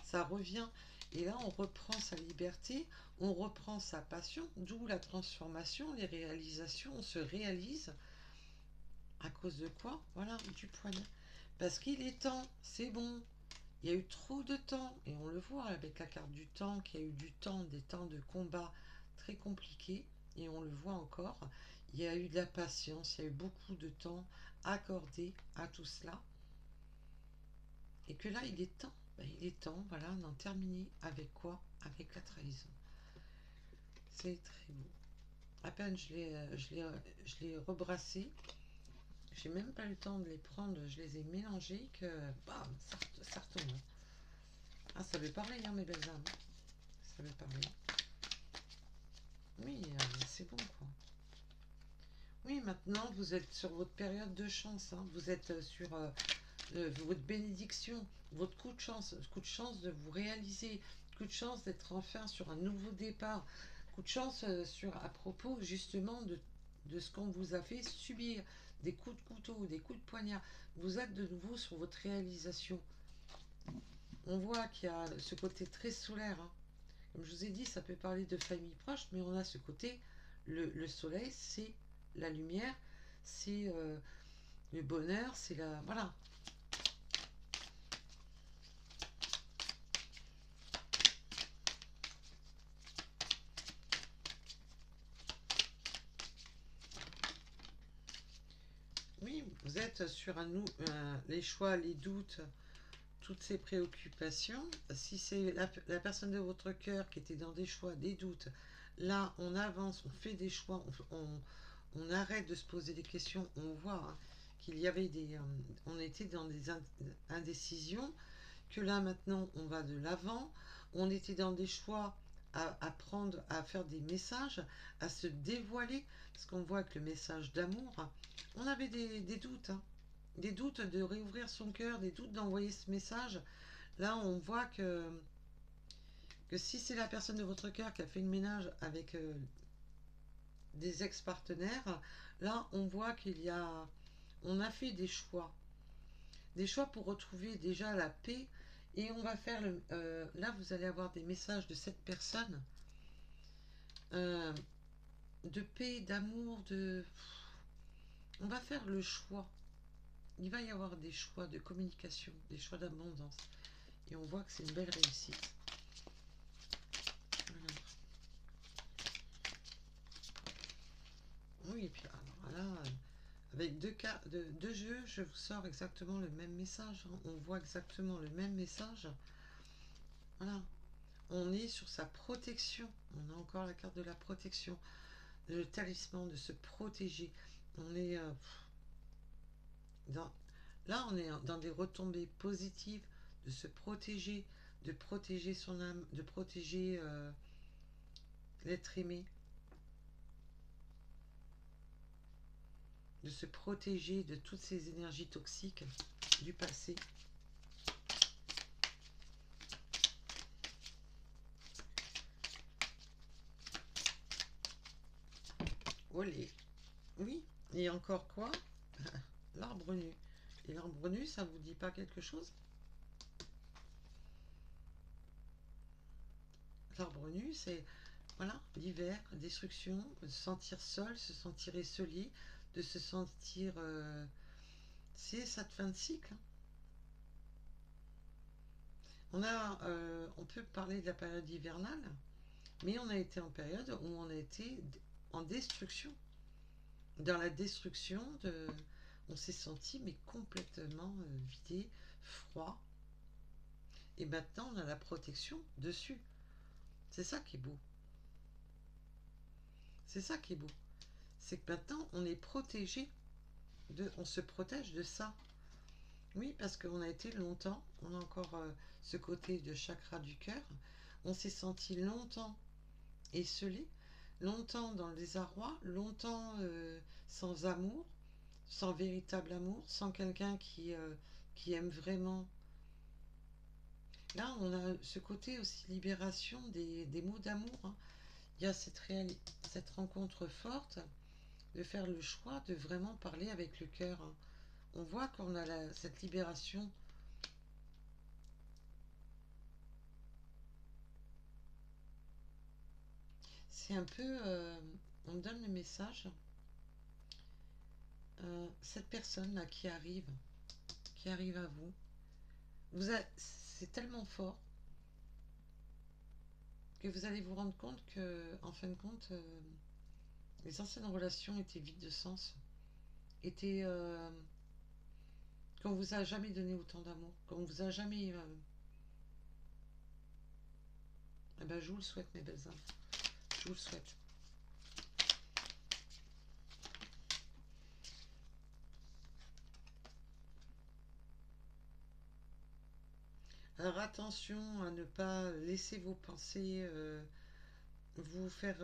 Ça revient. Et là, on reprend sa liberté, on reprend sa passion, d'où la transformation, les réalisations. On se réalise à cause de quoi? Voilà, du poignard. Parce qu'il est temps, c'est bon. Il y a eu trop de temps, et on le voit avec la carte du temps, qu'il y a eu du temps, des temps de combat très compliqués, et on le voit encore. Il y a eu de la patience, il y a eu beaucoup de temps accordé à tout cela. Et que là, il est temps. Il est temps, voilà, d'en terminer avec quoi? Avec la trahison. C'est très beau. À peine je l'ai rebrassé. J'ai même pas eu le temps de les prendre. Je les ai mélangés que bam, ça retombe. Ah, ça veut parler, hein, mes belles âmes. Ça veut parler. Oui, c'est bon, quoi. Oui, maintenant, vous êtes sur votre période de chance, hein. Vous êtes sur votre bénédiction, votre coup de chance de vous réaliser, coup de chance d'être enfin sur un nouveau départ, coup de chance à propos justement de ce qu'on vous a fait subir, des coups de couteau, des coups de poignard. Vous êtes de nouveau sur votre réalisation. On voit qu'il y a ce côté très solaire, hein. Comme je vous ai dit, ça peut parler de famille proche, mais on a ce côté, le soleil, c'est la lumière, c'est le bonheur, c'est la... Voilà. Oui, vous êtes sur les choix, les doutes, toutes ces préoccupations. Si c'est la personne de votre cœur qui était dans des choix, des doutes, là, on avance, on fait des choix, on arrête de se poser des questions, on voit hein, qu'il y avait on était dans des indécisions, que là maintenant on va de l'avant, on était dans des choix à prendre, à faire des messages, à se dévoiler, parce qu'on voit que le message d'amour, on avait des doutes, hein, des doutes de réouvrir son cœur, des doutes d'envoyer ce message. Là on voit que si c'est la personne de votre cœur qui a fait le ménage avec des ex-partenaires, là on voit on a fait des choix pour retrouver déjà la paix. Et on va faire là, vous allez avoir des messages de cette personne euh, de paix, d'amour, On va faire le choix. Il va y avoir des choix de communication, des choix d'abondance. Et on voit que c'est une belle réussite. Voilà. Oui, et puis alors là, avec deux jeux, je vous sors exactement le même message, hein. On voit exactement le même message. Voilà. On est sur sa protection. On a encore la carte de la protection. Le talisman de se protéger. On est dans, là, on est dans des retombées positives, de se protéger, de protéger son âme, de protéger l'être aimé, de se protéger de toutes ces énergies toxiques du passé. Olé. Oui, et encore quoi? L'arbre nu. Et l'arbre nu, ça vous dit pas quelque chose? L'arbre nu, c'est voilà, l'hiver, destruction, se sentir seul, se sentir esselé, de se sentir. C'est cette fin de cycle, hein. On peut parler de la période hivernale, mais on a été en période où on a été en destruction. Dans la destruction, on s'est senti mais complètement vidé, froid. Et maintenant, on a la protection dessus. C'est ça qui est beau. C'est ça qui est beau. C'est que maintenant, on est protégé, on se protège de ça. Oui, parce qu'on a été longtemps, on a encore ce côté de chakra du cœur, on s'est senti longtemps esselé, longtemps dans le désarroi, longtemps sans amour, sans véritable amour, sans quelqu'un qui aime vraiment. Là, on a ce côté aussi libération des mots d'amour, hein. Il y a cette rencontre forte de faire le choix de vraiment parler avec le cœur, hein. On voit qu'on a cette libération. C'est un peu, on me donne le message, cette personne là qui arrive à vous, c'est tellement fort que vous allez vous rendre compte que, en fin de compte, les anciennes relations étaient vides de sens, étaient qu'on vous a jamais donné autant d'amour, qu'on vous a jamais. Eh ben, je vous le souhaite, mes belles âmes, je vous le souhaite. Alors attention à ne pas laisser vos pensées vous faire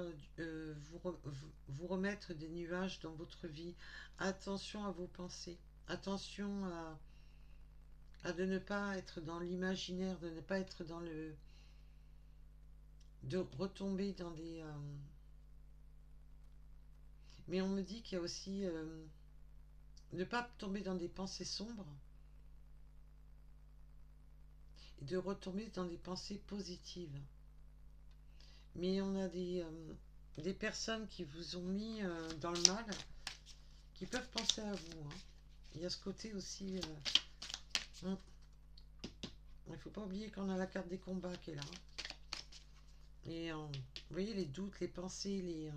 vous remettre des nuages dans votre vie. Attention à vos pensées. Attention à de ne pas être dans l'imaginaire, de ne pas être dans le... de retomber dans des... mais on me dit qu'il y a aussi... ne pas tomber dans des pensées sombres et de retomber dans des pensées positives. Mais on a des personnes qui vous ont mis dans le mal, qui peuvent penser à vous, hein. Il y a ce côté aussi... il ne faut pas oublier qu'on a la carte des combats qui est là. Et vous voyez les doutes, les pensées,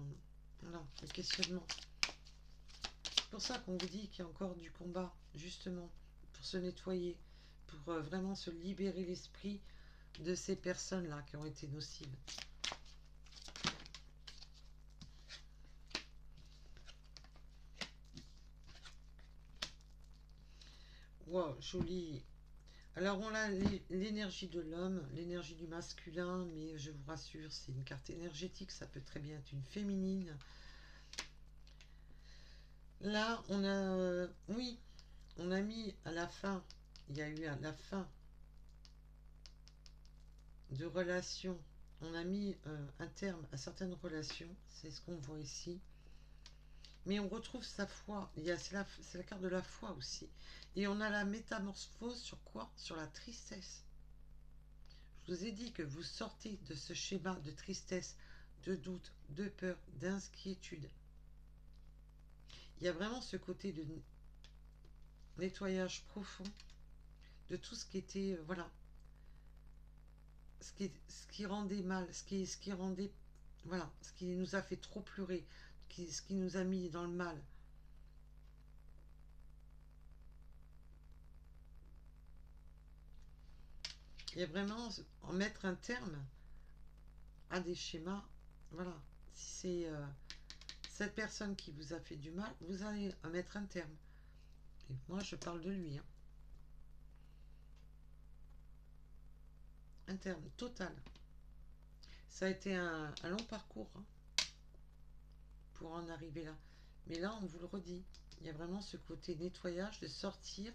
voilà, le questionnement. C'est pour ça qu'on vous dit qu'il y a encore du combat, justement, pour se nettoyer, pour vraiment se libérer l'esprit de ces personnes-là qui ont été nocives. Wow, joli. Alors on a l'énergie de l'homme, l'énergie du masculin, mais je vous rassure, c'est une carte énergétique, ça peut très bien être une féminine. Là, on a... oui, on a mis à la fin, il y a eu à la fin de relations, on a mis un terme à certaines relations, c'est ce qu'on voit ici. Mais on retrouve sa foi, c'est la carte de la foi aussi. Et on a la métamorphose sur quoi? Sur la tristesse. Je vous ai dit que vous sortez de ce schéma de tristesse, de doute, de peur, d'inquiétude. Il y a vraiment ce côté de nettoyage profond de tout ce qui était, voilà, ce qui rendait mal, ce qui rendait, voilà, ce qui nous a fait trop pleurer, ce qui nous a mis dans le mal. Il y a vraiment en mettre un terme à des schémas, voilà. Si c'est cette personne qui vous a fait du mal, vous allez mettre un terme. Et moi, je parle de lui, hein. Un terme total. Ça a été un long parcours, hein, pour en arriver là. Mais là, on vous le redit, il y a vraiment ce côté nettoyage, de sortir,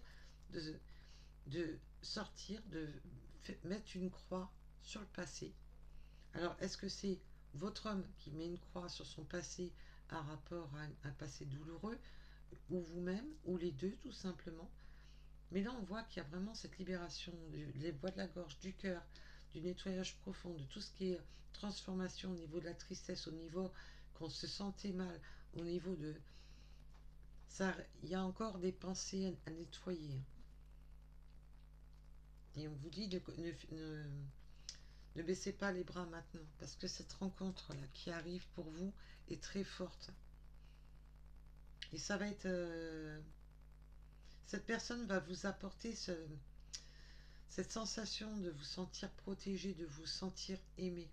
de sortir, de mettre une croix sur le passé. Alors, est-ce que c'est votre homme qui met une croix sur son passé à rapport à un passé douloureux, ou vous-même, ou les deux tout simplement? Mais là, on voit qu'il y a vraiment cette libération des voies de la gorge, du cœur, du nettoyage profond, de tout ce qui est transformation au niveau de la tristesse, au niveau qu'on se sentait mal, au niveau de... ça, il y a encore des pensées à nettoyer. Et on vous dit de ne baissez pas les bras maintenant, parce que cette rencontre-là qui arrive pour vous est très forte. Et ça va être... cette personne va vous apporter cette sensation de vous sentir protégé, de vous sentir aimé.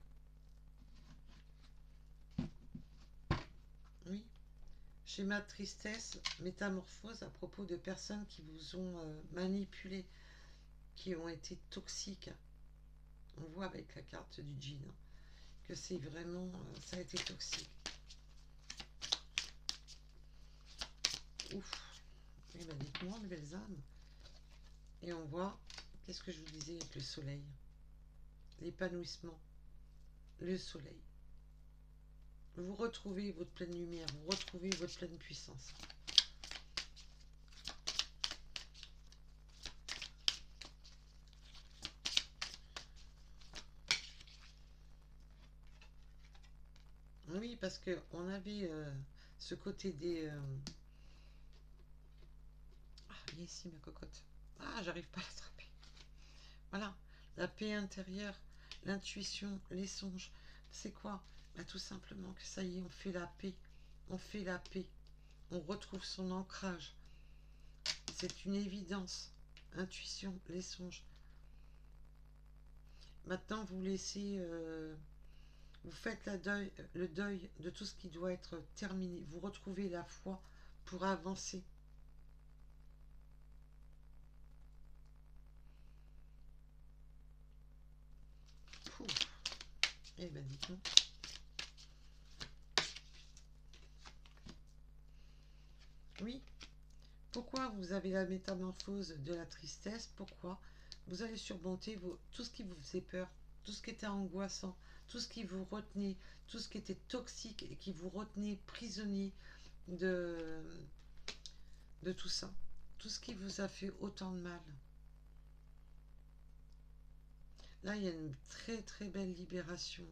Oui. Schéma de tristesse, métamorphose à propos de personnes qui vous ont manipulé, qui ont été toxiques. On voit avec la carte du djinn que c'est vraiment, ça a été toxique. Ouf. Eh bien, dites-moi, mes belles âmes. Et on voit, qu'est-ce que je vous disais avec le soleil? L'épanouissement, le soleil. Vous retrouvez votre pleine lumière, vous retrouvez votre pleine puissance. Oui, parce qu'on avait ce côté des... Ah, viens ici ma cocotte. Ah, j'arrive pas à l'attraper. Voilà, la paix intérieure, l'intuition, les songes. C'est quoi? Bah, tout simplement que ça y est, on fait la paix. On fait la paix. On retrouve son ancrage. C'est une évidence. Intuition, les songes. Maintenant, vous laissez... vous faites le deuil de tout ce qui doit être terminé. Vous retrouvez la foi pour avancer. Pouf. Eh ben dites-moi. Oui. Pourquoi vous avez la métamorphose de la tristesse? Pourquoi? Vous allez surmonter tout ce qui vous faisait peur, tout ce qui était angoissant, tout ce qui vous retenait, tout ce qui était toxique et qui vous retenait prisonnier de, de tout ça. Tout ce qui vous a fait autant de mal. Là, il y a une très très belle libération.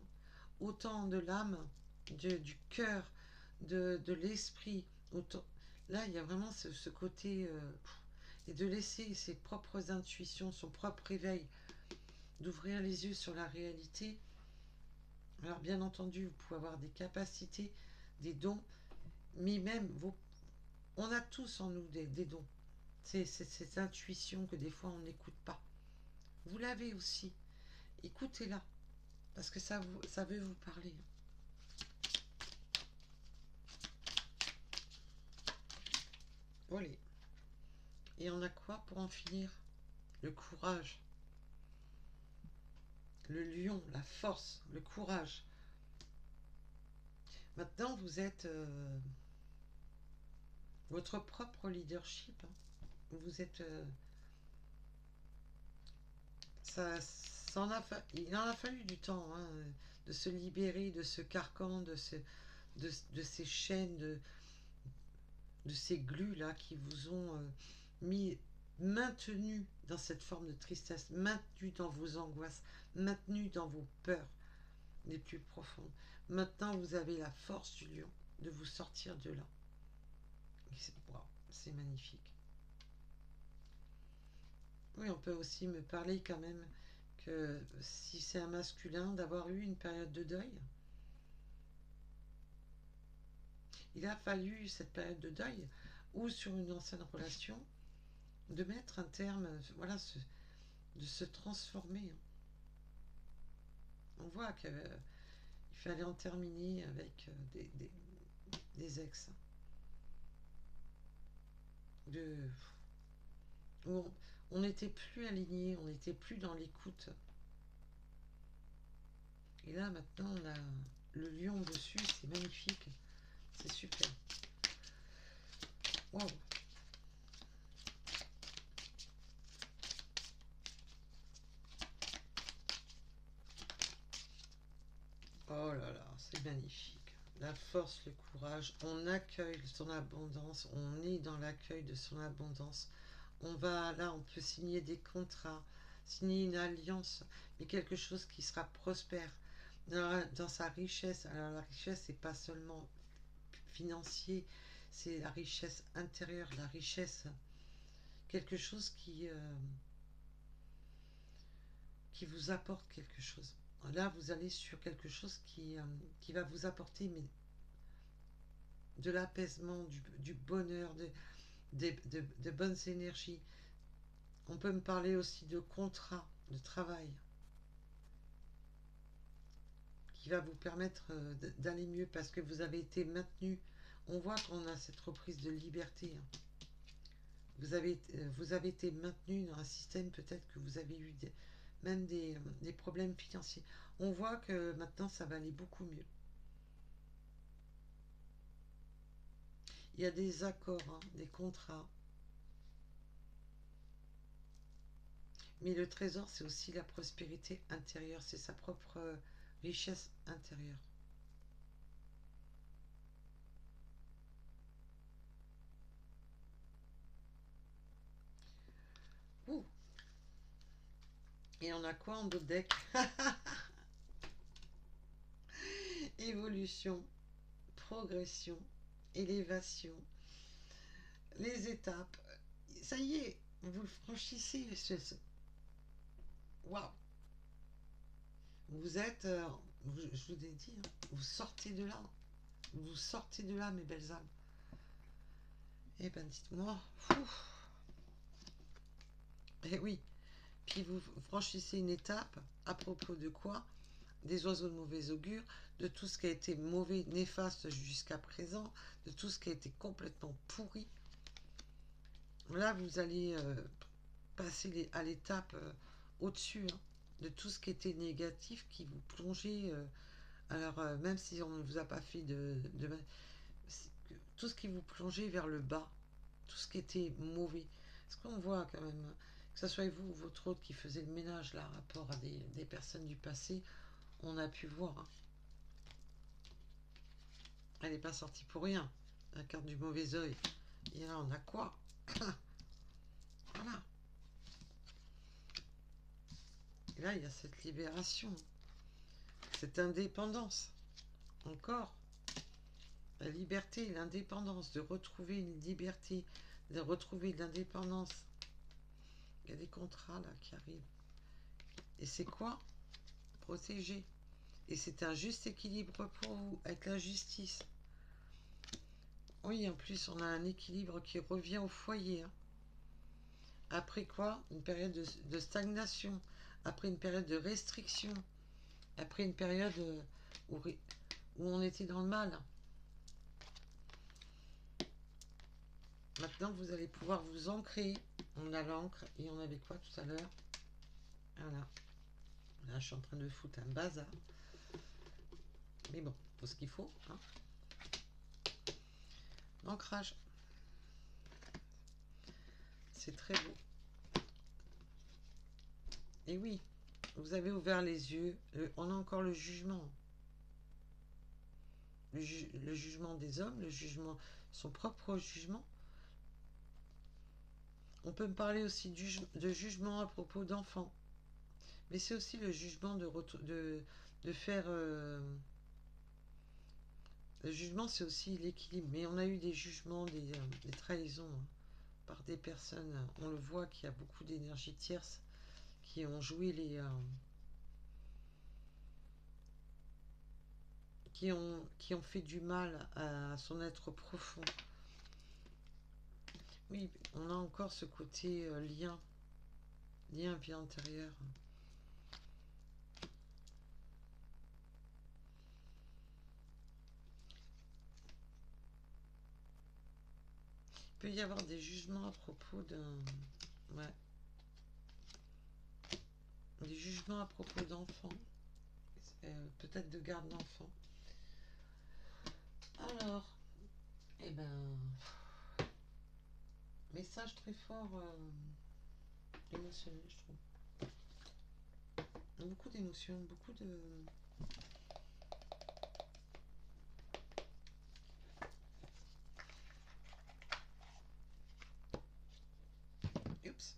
Autant de l'âme, du cœur, de l'esprit. Autant... Là, il y a vraiment ce côté... et de laisser ses propres intuitions, son propre réveil, d'ouvrir les yeux sur la réalité. Alors, bien entendu, vous pouvez avoir des capacités, des dons, mais même, on a tous en nous des dons. C'est cette intuition que des fois on n'écoute pas. Vous l'avez aussi. Écoutez-la, parce que ça veut vous parler. Voilà. Et on a quoi pour en finir? Le courage, le lion, la force, le courage. Maintenant, vous êtes votre propre leadership. Vous êtes... il en a fallu du temps de se libérer de ce carcan, de ces chaînes, de ces glues là qui vous ont mis maintenu dans cette forme de tristesse, maintenu dans vos angoisses, maintenu dans vos peurs les plus profondes. Maintenant, vous avez la force du lion de vous sortir de là. Wow, c'est magnifique. Oui, on peut aussi me parler quand même que si c'est un masculin, d'avoir eu une période de deuil. Il a fallu cette période de deuil ou sur une ancienne relation de mettre un terme, voilà, de se transformer. On voit qu'il fallait en terminer avec des ex. Où on n'était plus aligné, on n'était plus dans l'écoute. Et là, maintenant, on a le lion dessus, c'est magnifique. C'est super. Waouh! Oh là là, c'est magnifique. La force, le courage, on accueille son abondance, on est dans l'accueil de son abondance. On va là, on peut signer des contrats, signer une alliance, mais quelque chose qui sera prospère dans sa richesse. Alors la richesse, c'est pas seulement financier, c'est la richesse intérieure, la richesse, quelque chose qui vous apporte quelque chose. Là, vous allez sur quelque chose qui va vous apporter mais, de l'apaisement, du bonheur, de bonnes énergies. On peut me parler aussi de contrat, de travail, qui va vous permettre d'aller mieux parce que vous avez été maintenu. On voit qu'on a cette reprise de liberté. Vous avez été maintenu dans un système, peut-être que vous avez eu même des problèmes financiers. On voit que maintenant, ça va aller beaucoup mieux. Il y a des accords, des contrats. Mais le trésor, c'est aussi la prospérité intérieure, c'est sa propre richesse intérieure. Ouh. Et on a quoi en d'autres deck? Évolution, progression, élévation, les étapes. Ça y est, vous le franchissez. Waouh! Vous êtes, je vous ai dit, vous sortez de là. Vous sortez de là, mes belles âmes. Eh ben, dites-moi. Eh oui. Puis vous franchissez une étape à propos de quoi? Des oiseaux de mauvais augure, de tout ce qui a été mauvais, néfaste jusqu'à présent, de tout ce qui a été complètement pourri. Là, vous allez passer à l'étape au-dessus de tout ce qui était négatif qui vous plongeait. Alors, même si on ne vous a pas fait tout ce qui vous plongeait vers le bas, tout ce qui était mauvais. Parce qu'on voit quand même, que ce soit vous ou votre autre qui faisait le ménage là, rapport à des personnes du passé, on a pu voir. Hein. Elle n'est pas sortie pour rien. La carte du mauvais œil. Et là, on a quoi? Voilà. Et là, il y a cette libération, cette indépendance. Encore. La liberté, l'indépendance, de retrouver une liberté, de retrouver de l'indépendance. Il y a des contrats là qui arrivent. Et c'est quoi? Protéger. Et c'est un juste équilibre pour vous, avec la justice. Oui, en plus, on a un équilibre qui revient au foyer. Hein. Après quoi? Une période de stagnation. Après une période de restriction. Après une période où on était dans le mal. Maintenant, vous allez pouvoir vous ancrer. On a l'encre et on avait quoi tout à l'heure? Voilà. Là, je suis en train de foutre un bazar. Mais bon, faut ce qu'il faut. Hein. L'ancrage. C'est très beau. Et oui, vous avez ouvert les yeux. On a encore le jugement. Le jugement des hommes, le jugement, son propre jugement. On peut me parler aussi de jugement à propos d'enfants. Mais c'est aussi le jugement de faire... le jugement, c'est aussi l'équilibre. Mais on a eu des jugements, des trahisons hein, par des personnes. On le voit qu'il y a beaucoup d'énergie tierce qui ont joué qui ont fait du mal à son être profond. Oui, on a encore ce côté lien vie antérieure. Il peut y avoir des jugements à propos d'un... Ouais. Des jugements à propos d'enfants. Peut-être de garde d'enfants. Alors, eh ben... Message très fort émotionnel, je trouve. Beaucoup d'émotions, beaucoup de... Oups.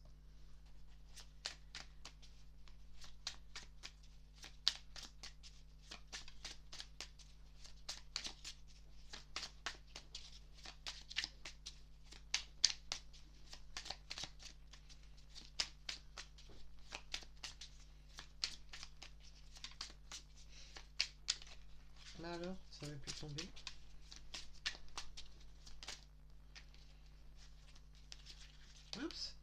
Là alors, ça aurait pu tomber. Oups.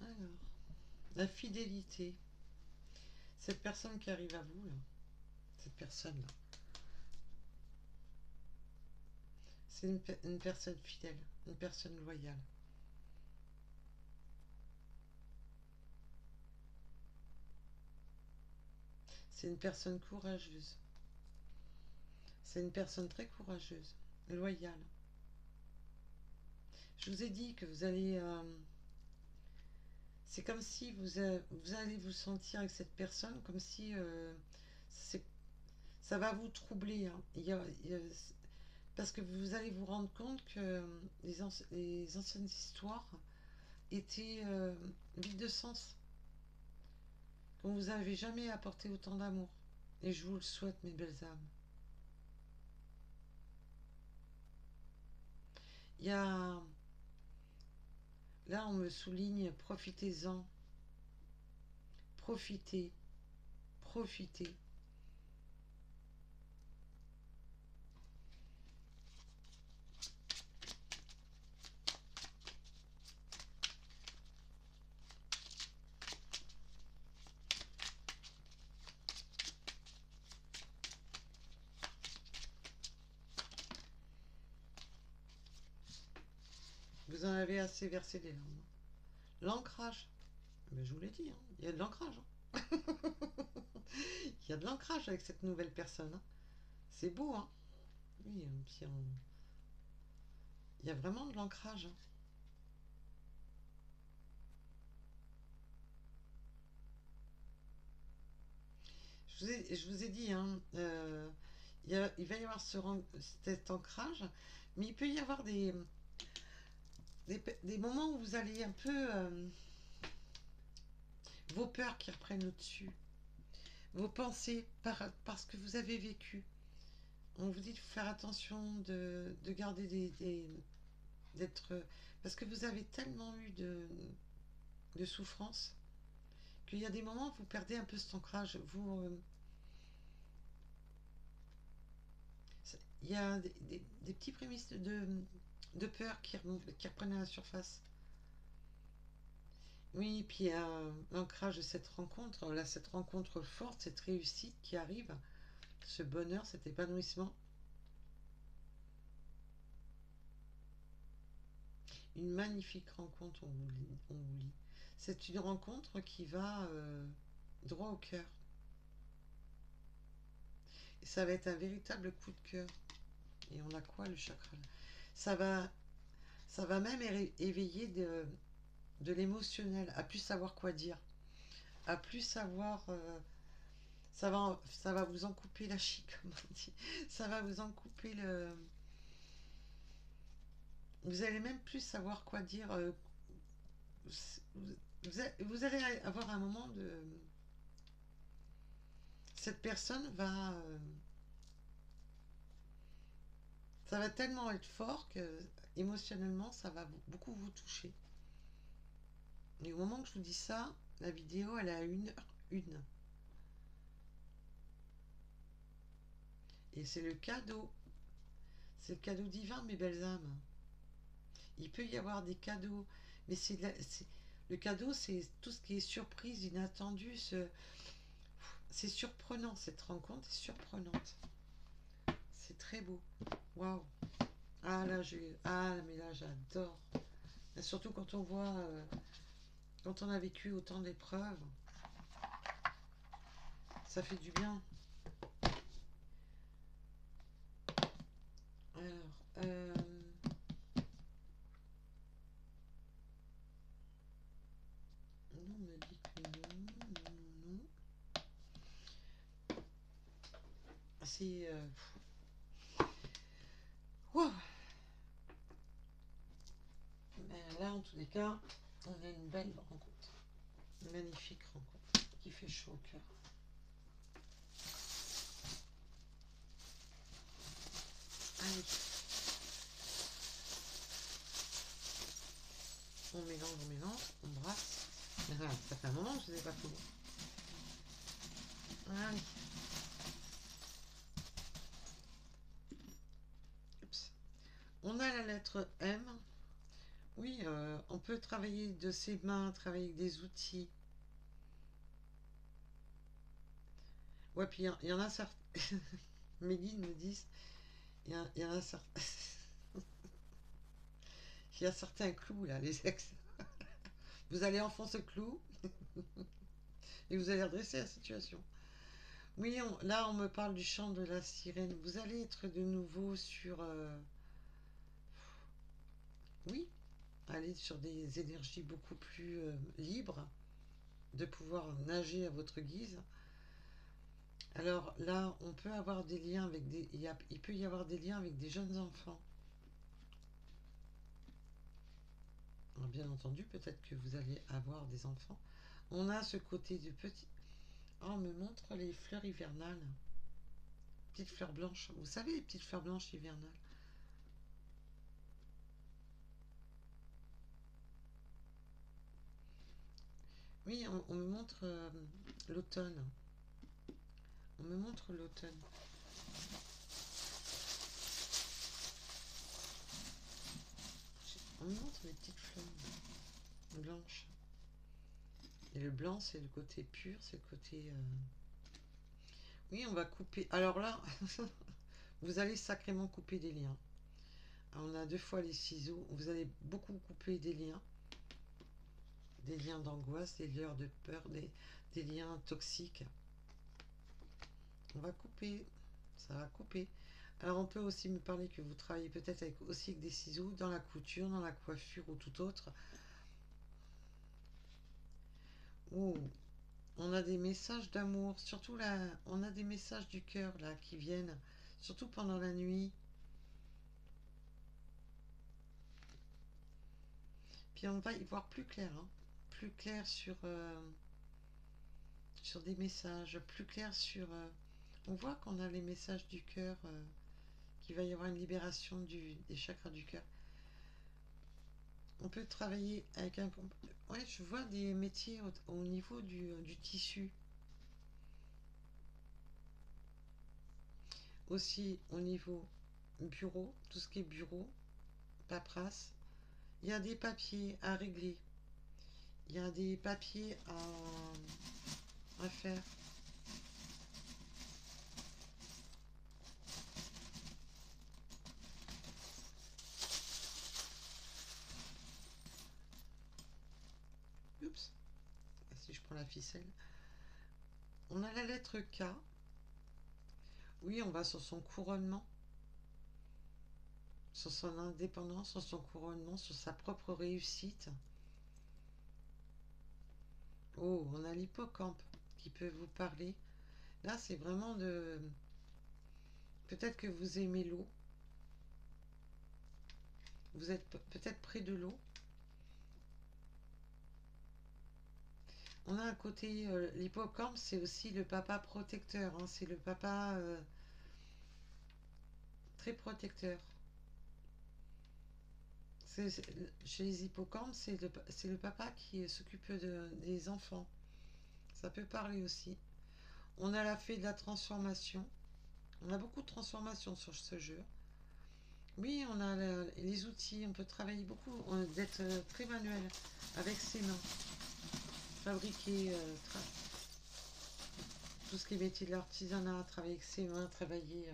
Alors, la fidélité. Cette personne qui arrive à vous, là, cette personne-là, c'est une personne fidèle, une personne loyale. C'est une personne courageuse. C'est une personne très courageuse, loyale. Je vous ai dit que vous allez... c'est comme si vous allez vous sentir avec cette personne, comme si ça va vous troubler. Hein. Parce que vous allez vous rendre compte que les anciennes histoires étaient vides de sens. Qu'on vous avait jamais apporté autant d'amour. Et je vous le souhaite, mes belles âmes. Il y a... Là, on me souligne, profitez-en. Profitez. Profitez. Vous en avez assez versé des larmes. L'ancrage. Mais je vous l'ai dit, hein, il y a de l'ancrage. Hein. Il y a de l'ancrage avec cette nouvelle personne. Hein. C'est beau, hein. Oui, puis Il y a vraiment de l'ancrage, hein. Je vous ai dit, hein, il va y avoir cet ancrage, mais il peut y avoir des moments où vous allez un peu... vos peurs qui reprennent au-dessus, vos pensées parce que vous avez vécu. On vous dit de faire attention, de garder d'être... Parce que vous avez tellement eu de souffrance qu'il y a des moments où vous perdez un peu cet ancrage. Il y a des petits prémices de peur qui reprennent à la surface. Oui, puis il y a l'ancrage de cette rencontre, là, cette rencontre forte, cette réussite qui arrive, ce bonheur, cet épanouissement. Une magnifique rencontre, on vous lit. C'est une rencontre qui va droit au cœur. Et ça va être un véritable coup de cœur. Et on a quoi, le chakra là? Ça va, ça va même éveiller de l'émotionnel, à plus savoir quoi dire, à plus savoir... ça va vous en couper la chic, comme on dit. Ça va vous en couper le... Vous allez même plus savoir quoi dire. Vous allez avoir un moment de... Cette personne va... ça va tellement être fort que émotionnellement, ça va beaucoup vous toucher. Et au moment que je vous dis ça, la vidéo, elle est à 1h01. Et c'est le cadeau. C'est le cadeau divin, mes belles âmes. Il peut y avoir des cadeaux, mais le cadeau, c'est tout ce qui est surprise, inattendu. C'est surprenant, cette rencontre est surprenante. C'est très beau. Waouh. Ah là, mais là, j'adore. Surtout quand on voit, quand on a vécu autant d'épreuves, ça fait du bien. Alors, non, on me dit que non, non, non. C'est... Wow. Mais là, en tous les cas, on a une belle rencontre. Une magnifique rencontre qui fait chaud au cœur. Allez. On mélange, on brasse. Ça fait un moment que je ne les ai pas fait. Allez. Oups. On a la lettre M. Oui, on peut travailler de ses mains, travailler avec des outils. Ouais, puis il y en a certains. Méline me disent, il y en a certains. Il y a certains clous là, les ex. Vous allez enfoncer le clou et vous allez redresser la situation. Oui, là on me parle du chant de la sirène. Vous allez être de nouveau sur... oui, aller sur des énergies beaucoup plus libres, de pouvoir nager à votre guise. Alors là, on peut avoir des liens avec des... il peut y avoir des liens avec des jeunes enfants. Alors, bien entendu, peut-être que vous allez avoir des enfants. On a ce côté du petit... Oh, on me montre les fleurs hivernales. Petites fleurs blanches. Vous savez, les petites fleurs blanches hivernales. Oui, on me montre l'automne. On me montre l'automne. On me montre les petites fleurs blanches. Et le blanc, c'est le côté pur, c'est le côté... Oui, on va couper. Alors là, vous allez sacrément couper des liens. Alors, on a 2 fois les ciseaux. Vous allez beaucoup couper des liens. Des liens d'angoisse, des liens de peur, des liens toxiques. On va couper. Ça va couper. Alors on peut aussi me parler que vous travaillez peut-être avec, aussi avec des ciseaux dans la couture, dans la coiffure ou tout autre. Oh, on a des messages d'amour, surtout là, on a des messages du cœur là qui viennent, surtout pendant la nuit. Puis on va y voir plus clair, hein. Plus clair sur des messages, plus clair sur... on voit qu'on a les messages du cœur, qu'il va y avoir une libération des chakras du cœur. On peut travailler avec un... Ouais, je vois des métiers au niveau du tissu. Aussi au niveau bureau, tout ce qui est bureau, paperasse. Il y a des papiers à régler. Il y a des papiers à faire. Oups, si je prends la ficelle. On a la lettre K. Oui, on va sur son couronnement, sur son indépendance, sur son couronnement, sur sa propre réussite. Oh, on a l'hippocampe qui peut vous parler. Là, c'est vraiment de... Peut-être que vous aimez l'eau. Vous êtes peut-être près de l'eau. On a un côté... l'hippocampe, c'est aussi le papa protecteur, hein. C'est le papa très protecteur. Chez les hippocampes, c'est le papa qui s'occupe des enfants. Ça peut parler aussi. On a la fée de la transformation. On a beaucoup de transformations sur ce jeu. Oui, on a les outils, on peut travailler beaucoup, d'être très manuel avec ses mains. Fabriquer tout ce qui est métier de l'artisanat, travailler avec ses mains, travailler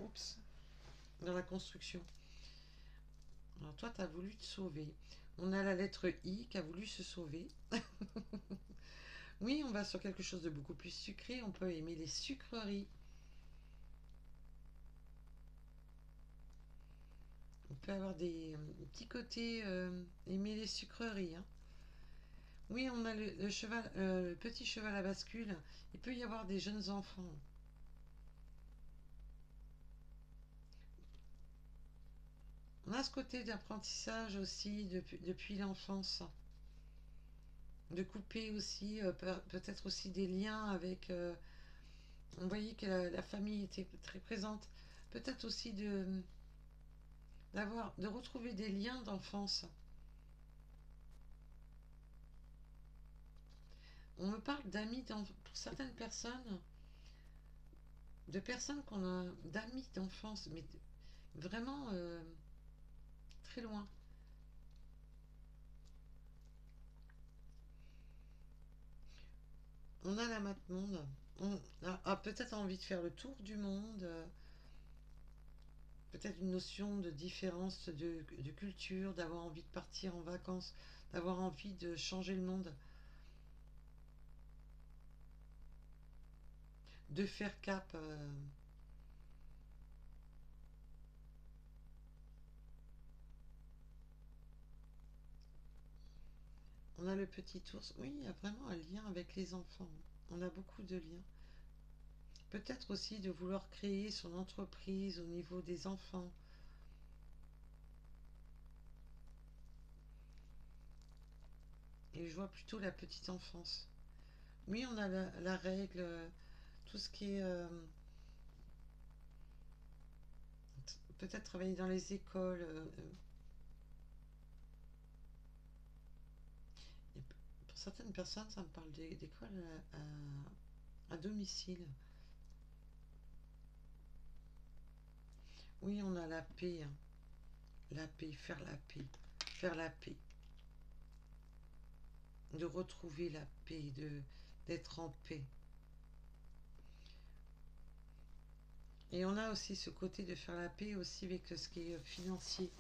oups, dans la construction. Alors toi, tu as voulu te sauver. On a la lettre I qui a voulu se sauver. Oui, on va sur quelque chose de beaucoup plus sucré. On peut aimer les sucreries. On peut avoir des petits côtés aimer les sucreries, hein. Oui, on a le cheval, le petit cheval à bascule. Il peut y avoir des jeunes enfants. On a ce côté d'apprentissage aussi depuis l'enfance. De couper aussi, peut-être aussi des liens avec... on voyait que la famille était très présente. Peut-être aussi de retrouver des liens d'enfance. On me parle d'amis pour certaines personnes, de personnes qu'on a, d'amis d'enfance, mais vraiment très loin. On a la map monde. On a peut-être envie de faire le tour du monde. Peut-être une notion de différence de culture, d'avoir envie de partir en vacances, d'avoir envie de changer le monde, de faire cap. On a le petit ours. Oui, il y a vraiment un lien avec les enfants. On a beaucoup de liens. Peut-être aussi de vouloir créer son entreprise au niveau des enfants. Et je vois plutôt la petite enfance. Oui, on a la règle, tout ce qui est... peut-être travailler dans les écoles. Et pour certaines personnes, ça me parle d'école à domicile. Oui, on a la paix, hein. La paix, faire la paix. Faire la paix. De retrouver la paix, d'être en paix. Et on a aussi ce côté de faire la paix aussi avec ce qui est financier.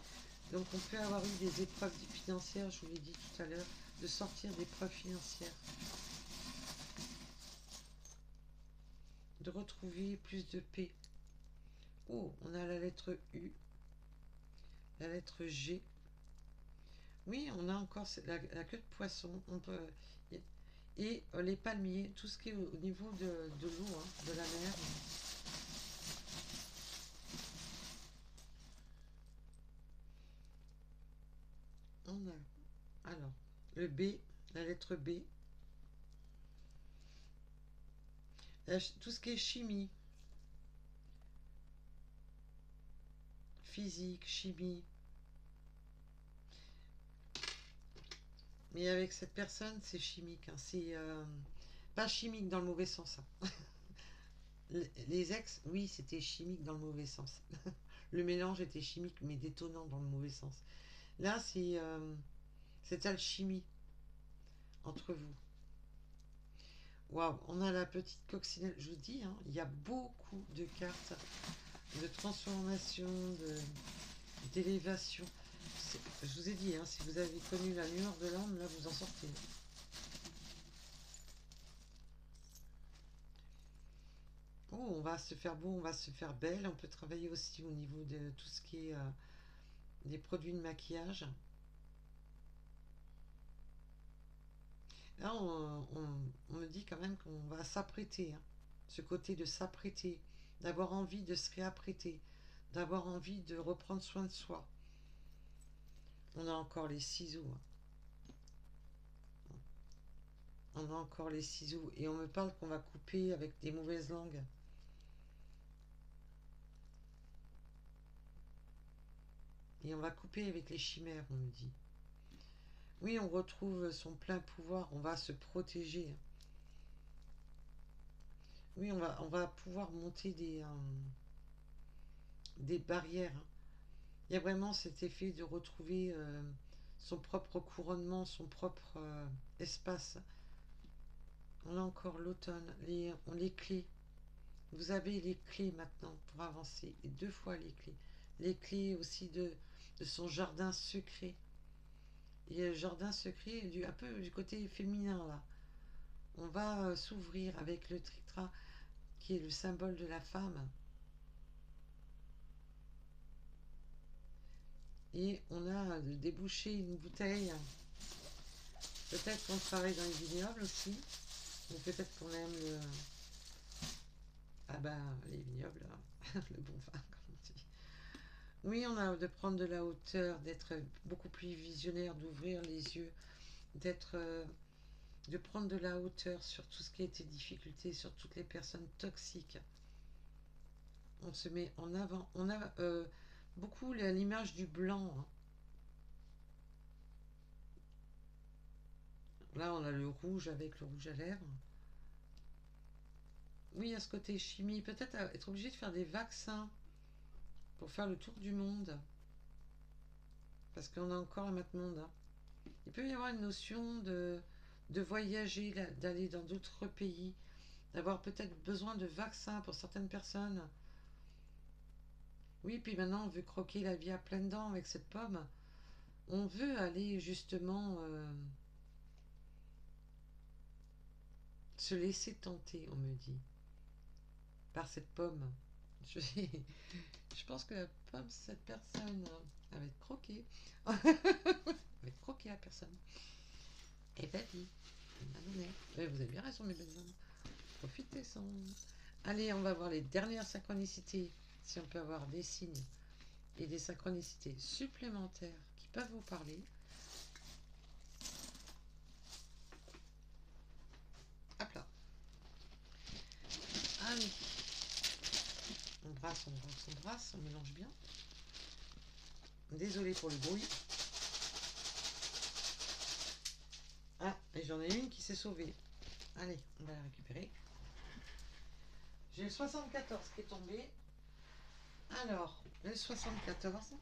Donc on peut avoir eu des épreuves financières, je vous l'ai dit tout à l'heure, de sortir d'épreuves financières. de retrouver plus de paix. Oh, on a la lettre U, la lettre G. Oui, on a encore la queue de poisson. On peut, et les palmiers, tout ce qui est au niveau de l'eau, hein, de la mer. On a alors le B, la lettre B, tout ce qui est chimie, physique, chimie. Mais avec cette personne, c'est chimique. Hein. C'est pas chimique dans le mauvais sens. Hein. Les ex, oui, c'était chimique dans le mauvais sens. Le mélange était chimique, mais détonnant dans le mauvais sens. Là, c'est alchimie entre vous. Waouh, on a la petite coccinelle. Je vous dis, hein, il y a beaucoup de cartes de transformation, d'élévation. Je vous ai dit, hein, si vous avez connu la lueur de l'âme, là, vous en sortez. Oh, on va se faire beau, on va se faire belle. On peut travailler aussi au niveau de tout ce qui est des produits de maquillage. Là, on me dit quand même qu'on va s'apprêter. Hein. Ce côté de s'apprêter, d'avoir envie de se réapprêter, d'avoir envie de reprendre soin de soi. On a encore les ciseaux. Hein. On a encore les ciseaux. Et on me parle qu'on va couper avec des mauvaises langues. Et on va couper avec les chimères, on me dit. Oui, on retrouve son plein pouvoir. On va se protéger. Oui, on va pouvoir monter des barrières. Hein. Il y a vraiment cet effet de retrouver son propre couronnement, son propre espace. On a encore l'automne, les clés. Vous avez les clés maintenant pour avancer, et 2 fois les clés. Les clés aussi de son jardin secret. Et le jardin secret, un peu du côté féminin là. On va s'ouvrir avec le trictra qui est le symbole de la femme. Et on a débouché une bouteille. Peut-être qu'on travaille dans les vignobles aussi. Ou peut-être qu'on aime le... Ah ben, les vignobles, le bon vin, comme on dit. Oui, on a de prendre de la hauteur, d'être beaucoup plus visionnaire, d'ouvrir les yeux, d'être... de prendre de la hauteur sur tout ce qui a été difficulté, sur toutes les personnes toxiques. On se met en avant. On a beaucoup l'image du blanc. Hein. Là, on a le rouge avec le rouge à lèvres. Oui, à ce côté chimie, peut-être être obligé de faire des vaccins pour faire le tour du monde. Parce qu'on a encore un monde. Hein. Il peut y avoir une notion de voyager, d'aller dans d'autres pays, d'avoir peut-être besoin de vaccins pour certaines personnes. Oui, puis maintenant on veut croquer la vie à pleines dents avec cette pomme. On veut aller justement se laisser tenter, on me dit, par cette pomme. Je, je pense que la pomme, cette personne, elle va être croquée. Elle va être croquée la personne. Et papy, vous avez bien raison, mes belles âmes. Profitez sans. Allez, on va voir les dernières synchronicités. Si on peut avoir des signes et des synchronicités supplémentaires qui peuvent vous parler. Hop là. Allez. On brasse, on brasse, on brasse, on mélange bien. Désolée pour le bruit. Ah, et j'en ai une qui s'est sauvée. Allez, on va la récupérer. J'ai le 74 qui est tombé. Alors, le 74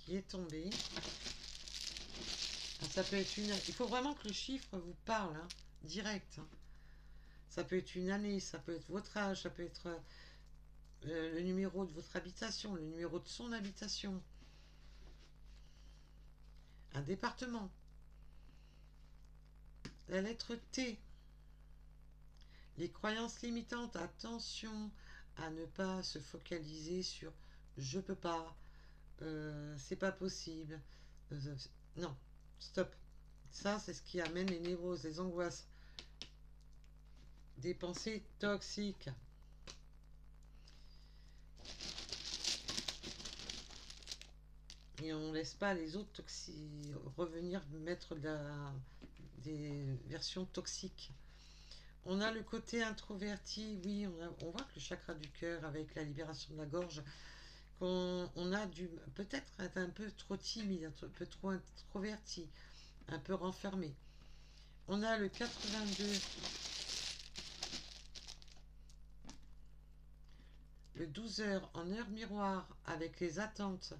qui est tombé. Ah, ça peut être une... Il faut vraiment que le chiffre vous parle, hein, direct. Hein. Ça peut être une année, ça peut être votre âge, ça peut être le numéro de votre habitation, le numéro de son habitation. Un département. La lettre T. Les croyances limitantes, attention à ne pas se focaliser sur je peux pas, c'est pas possible. Euh, non, stop. Ça, c'est ce qui amène les névroses, les angoisses, des pensées toxiques. Et on ne laisse pas les autres revenir mettre des versions toxiques. On a le côté introverti, oui, on voit que le chakra du cœur avec la libération de la gorge, qu'on on a dû peut-être être un peu trop timide, un peu trop introverti, un peu renfermé. On a le 82, le 12 heures en heure miroir avec les attentes.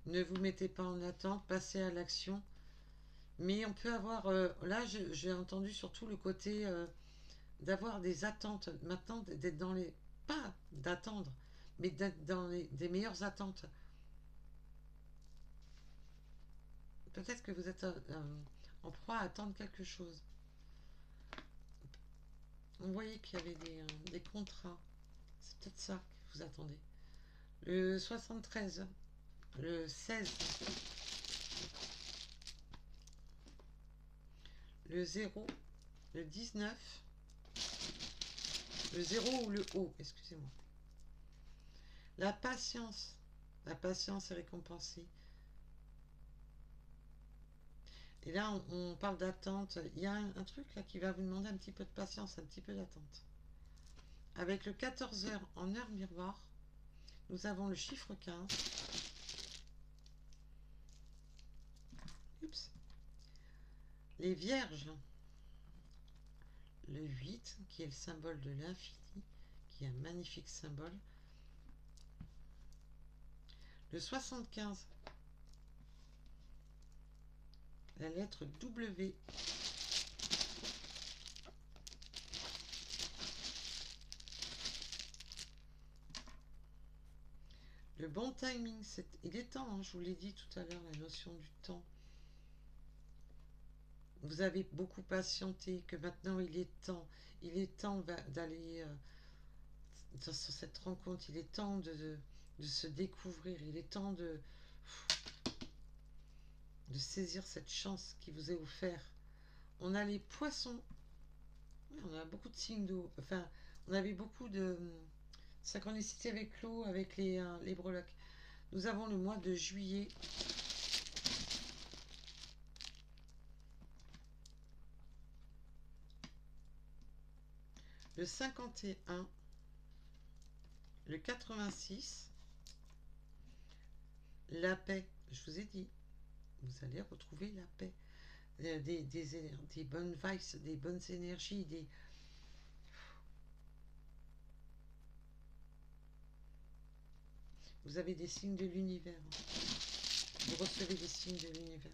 Ne vous mettez pas en attente, passez à l'action. Mais on peut avoir, là j'ai entendu surtout le côté d'avoir des attentes, maintenant d'être dans les, pas d'attendre, mais d'être dans des meilleures attentes. Peut-être que vous êtes en proie à attendre quelque chose. On voyait qu'il y avait des contrats. C'est peut-être ça que vous attendez. Le 73, le 16, le 0, le 19, le 0 ou le O, excusez-moi. La patience. La patience est récompensée. Et là, on parle d'attente. Il y a un truc là qui va vous demander un petit peu de patience, un petit peu d'attente. Avec le 14 heures en heure miroir, nous avons le chiffre 15. Oups. Les vierges. Le 8, qui est le symbole de l'infini, qui est un magnifique symbole. Le 75. La lettre W. Le bon timing, il est temps, hein, je vous l'ai dit tout à l'heure, la notion du temps. Vous avez beaucoup patienté, que maintenant il est temps d'aller sur cette rencontre, il est temps de se découvrir, il est temps de saisir cette chance qui vous est offerte. On a les poissons, on a beaucoup de signes d'eau, enfin, on avait beaucoup de synchronicité avec l'eau, avec les breloques. Nous avons le mois de juillet. Le 51, le 86, la paix, je vous ai dit, vous allez retrouver la paix, des bonnes vibes, des bonnes énergies, vous avez des signes de l'univers, vous recevez des signes de l'univers.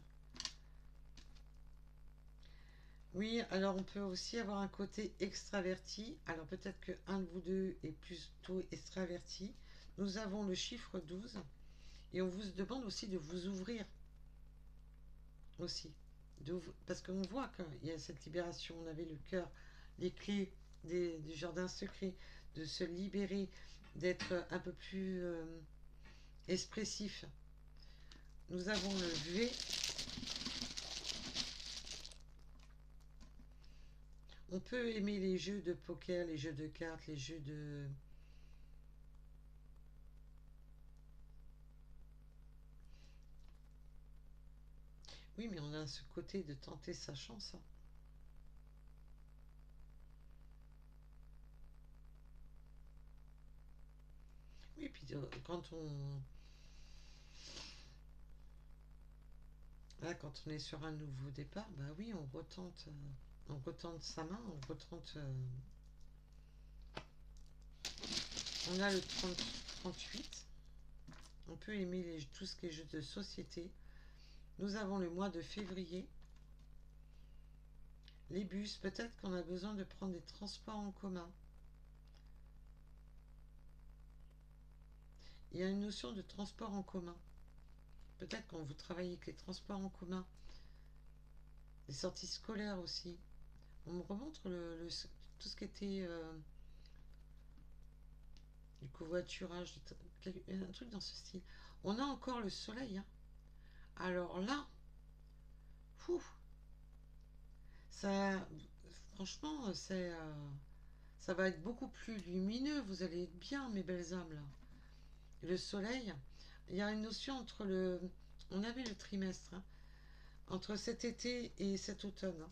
Oui, alors on peut aussi avoir un côté extraverti. Alors peut-être qu'un de vous deux est plutôt extraverti. Nous avons le chiffre 12 et on vous demande aussi de vous ouvrir aussi. Parce qu'on voit qu'il y a cette libération, on avait le cœur, les clés du jardin secret, de se libérer, d'être un peu plus expressif. Nous avons le V. On peut aimer les jeux de poker, les jeux de cartes, les jeux de... Oui, mais on a ce côté de tenter sa chance. Hein. Oui, puis quand on... Là, quand on est sur un nouveau départ, bah oui, on retente sa main, on retente... On a le 38. On peut aimer tout ce qui est jeux de société. Nous avons le mois de février. Les bus, peut-être qu'on a besoin de prendre des transports en commun. Il y a une notion de transport en commun. Peut-être quand vous travaillez avec les transports en commun. Les sorties scolaires aussi. On me remontre tout ce qui était du covoiturage, un truc dans ce style. On a encore le soleil, hein. Alors là, fou, ça, franchement, ça va être beaucoup plus lumineux. Vous allez être bien, mes belles âmes, là. Le soleil, il y a une notion entre le... On avait le trimestre, hein, entre cet été et cet automne, hein.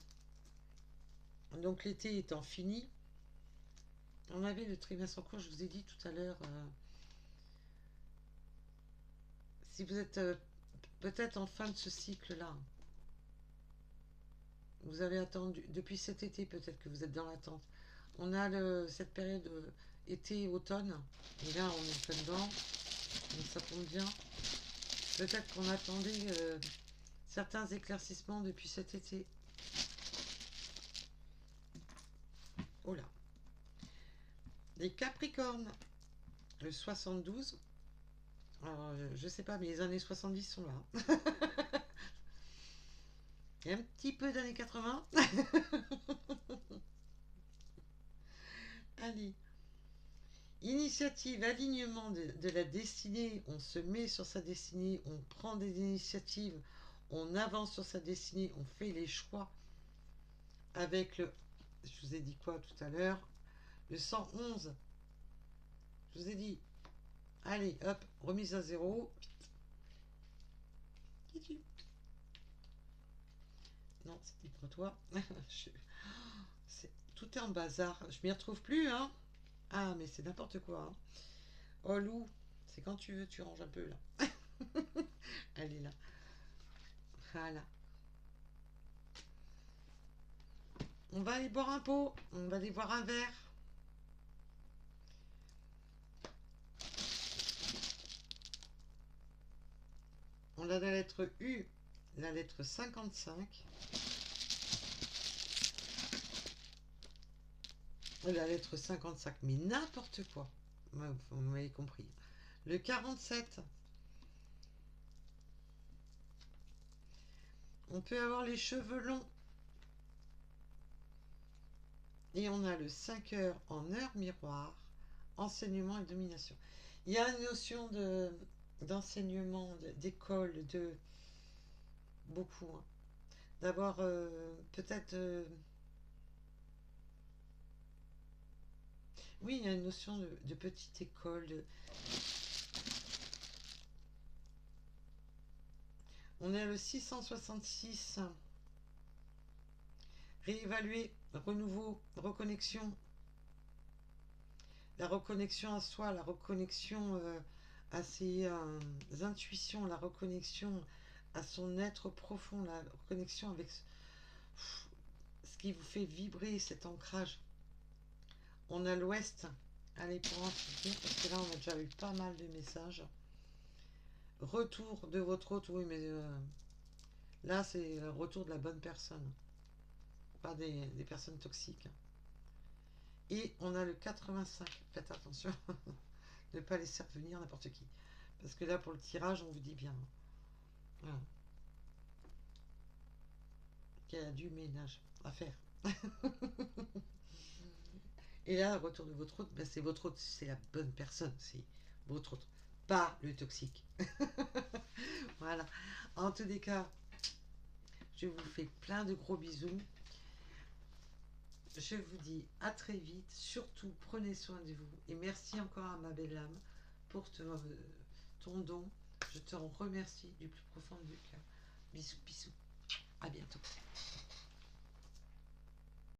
Donc l'été étant fini, on avait le trimestre en cours, je vous ai dit tout à l'heure, si vous êtes peut-être en fin de ce cycle-là, vous avez attendu, depuis cet été peut-être que vous êtes dans l'attente. On a cette période été-automne, et là on est en plein dedans, donc ça tombe bien. Peut-être qu'on attendait certains éclaircissements depuis cet été. Oh là. Les Capricornes, le 72. Alors, je sais pas, mais les années 70 sont là. Il y a un petit peu d'années 80. Allez. Initiative, alignement de la destinée. On se met sur sa destinée, on prend des initiatives, on avance sur sa destinée, on fait les choix. Avec le... Je vous ai dit quoi tout à l'heure? Le 111. Je vous ai dit, allez, hop, remise à zéro. Non, c'était pour toi. Tout est en bazar. Je m'y retrouve plus, hein. Ah, mais c'est n'importe quoi, hein. Oh, Lou, c'est quand tu veux, tu ranges un peu, là. Elle est là. Voilà. On va aller boire un pot. On va aller boire un verre. On a la lettre U, la lettre 55. La lettre 55, mais n'importe quoi. Vous m'avez compris. Le 47. On peut avoir les cheveux longs. Et on a le 5 heures en heure miroir, enseignement et domination. Il y a une notion d'enseignement, d'école, de beaucoup, hein. D'avoir peut-être... oui, il y a une notion de petite école. On est à le 666. Réévaluer, renouveau, reconnexion. La reconnexion à soi, la reconnexion à ses intuitions, la reconnexion à son être profond, la reconnexion avec ce qui vous fait vibrer, cet ancrage. On a l'ouest. Allez, pour en finir, parce que là, on a déjà eu pas mal de messages. Retour de votre hôte, oui, mais là, c'est le retour de la bonne personne, pas des personnes toxiques. Et on a le 85. Faites attention de ne pas laisser revenir n'importe qui. Parce que là, pour le tirage, on vous dit bien. Voilà. Qu'il y a du ménage à faire. Et là, retour de votre hôte, ben c'est votre hôte, c'est la bonne personne, c'est votre hôte, pas le toxique. Voilà. En tous les cas, je vous fais plein de gros bisous. Je vous dis à très vite. Surtout, prenez soin de vous. Et merci encore à ma belle âme pour ton don. Je te remercie du plus profond du cœur. Bisous, bisous. À bientôt.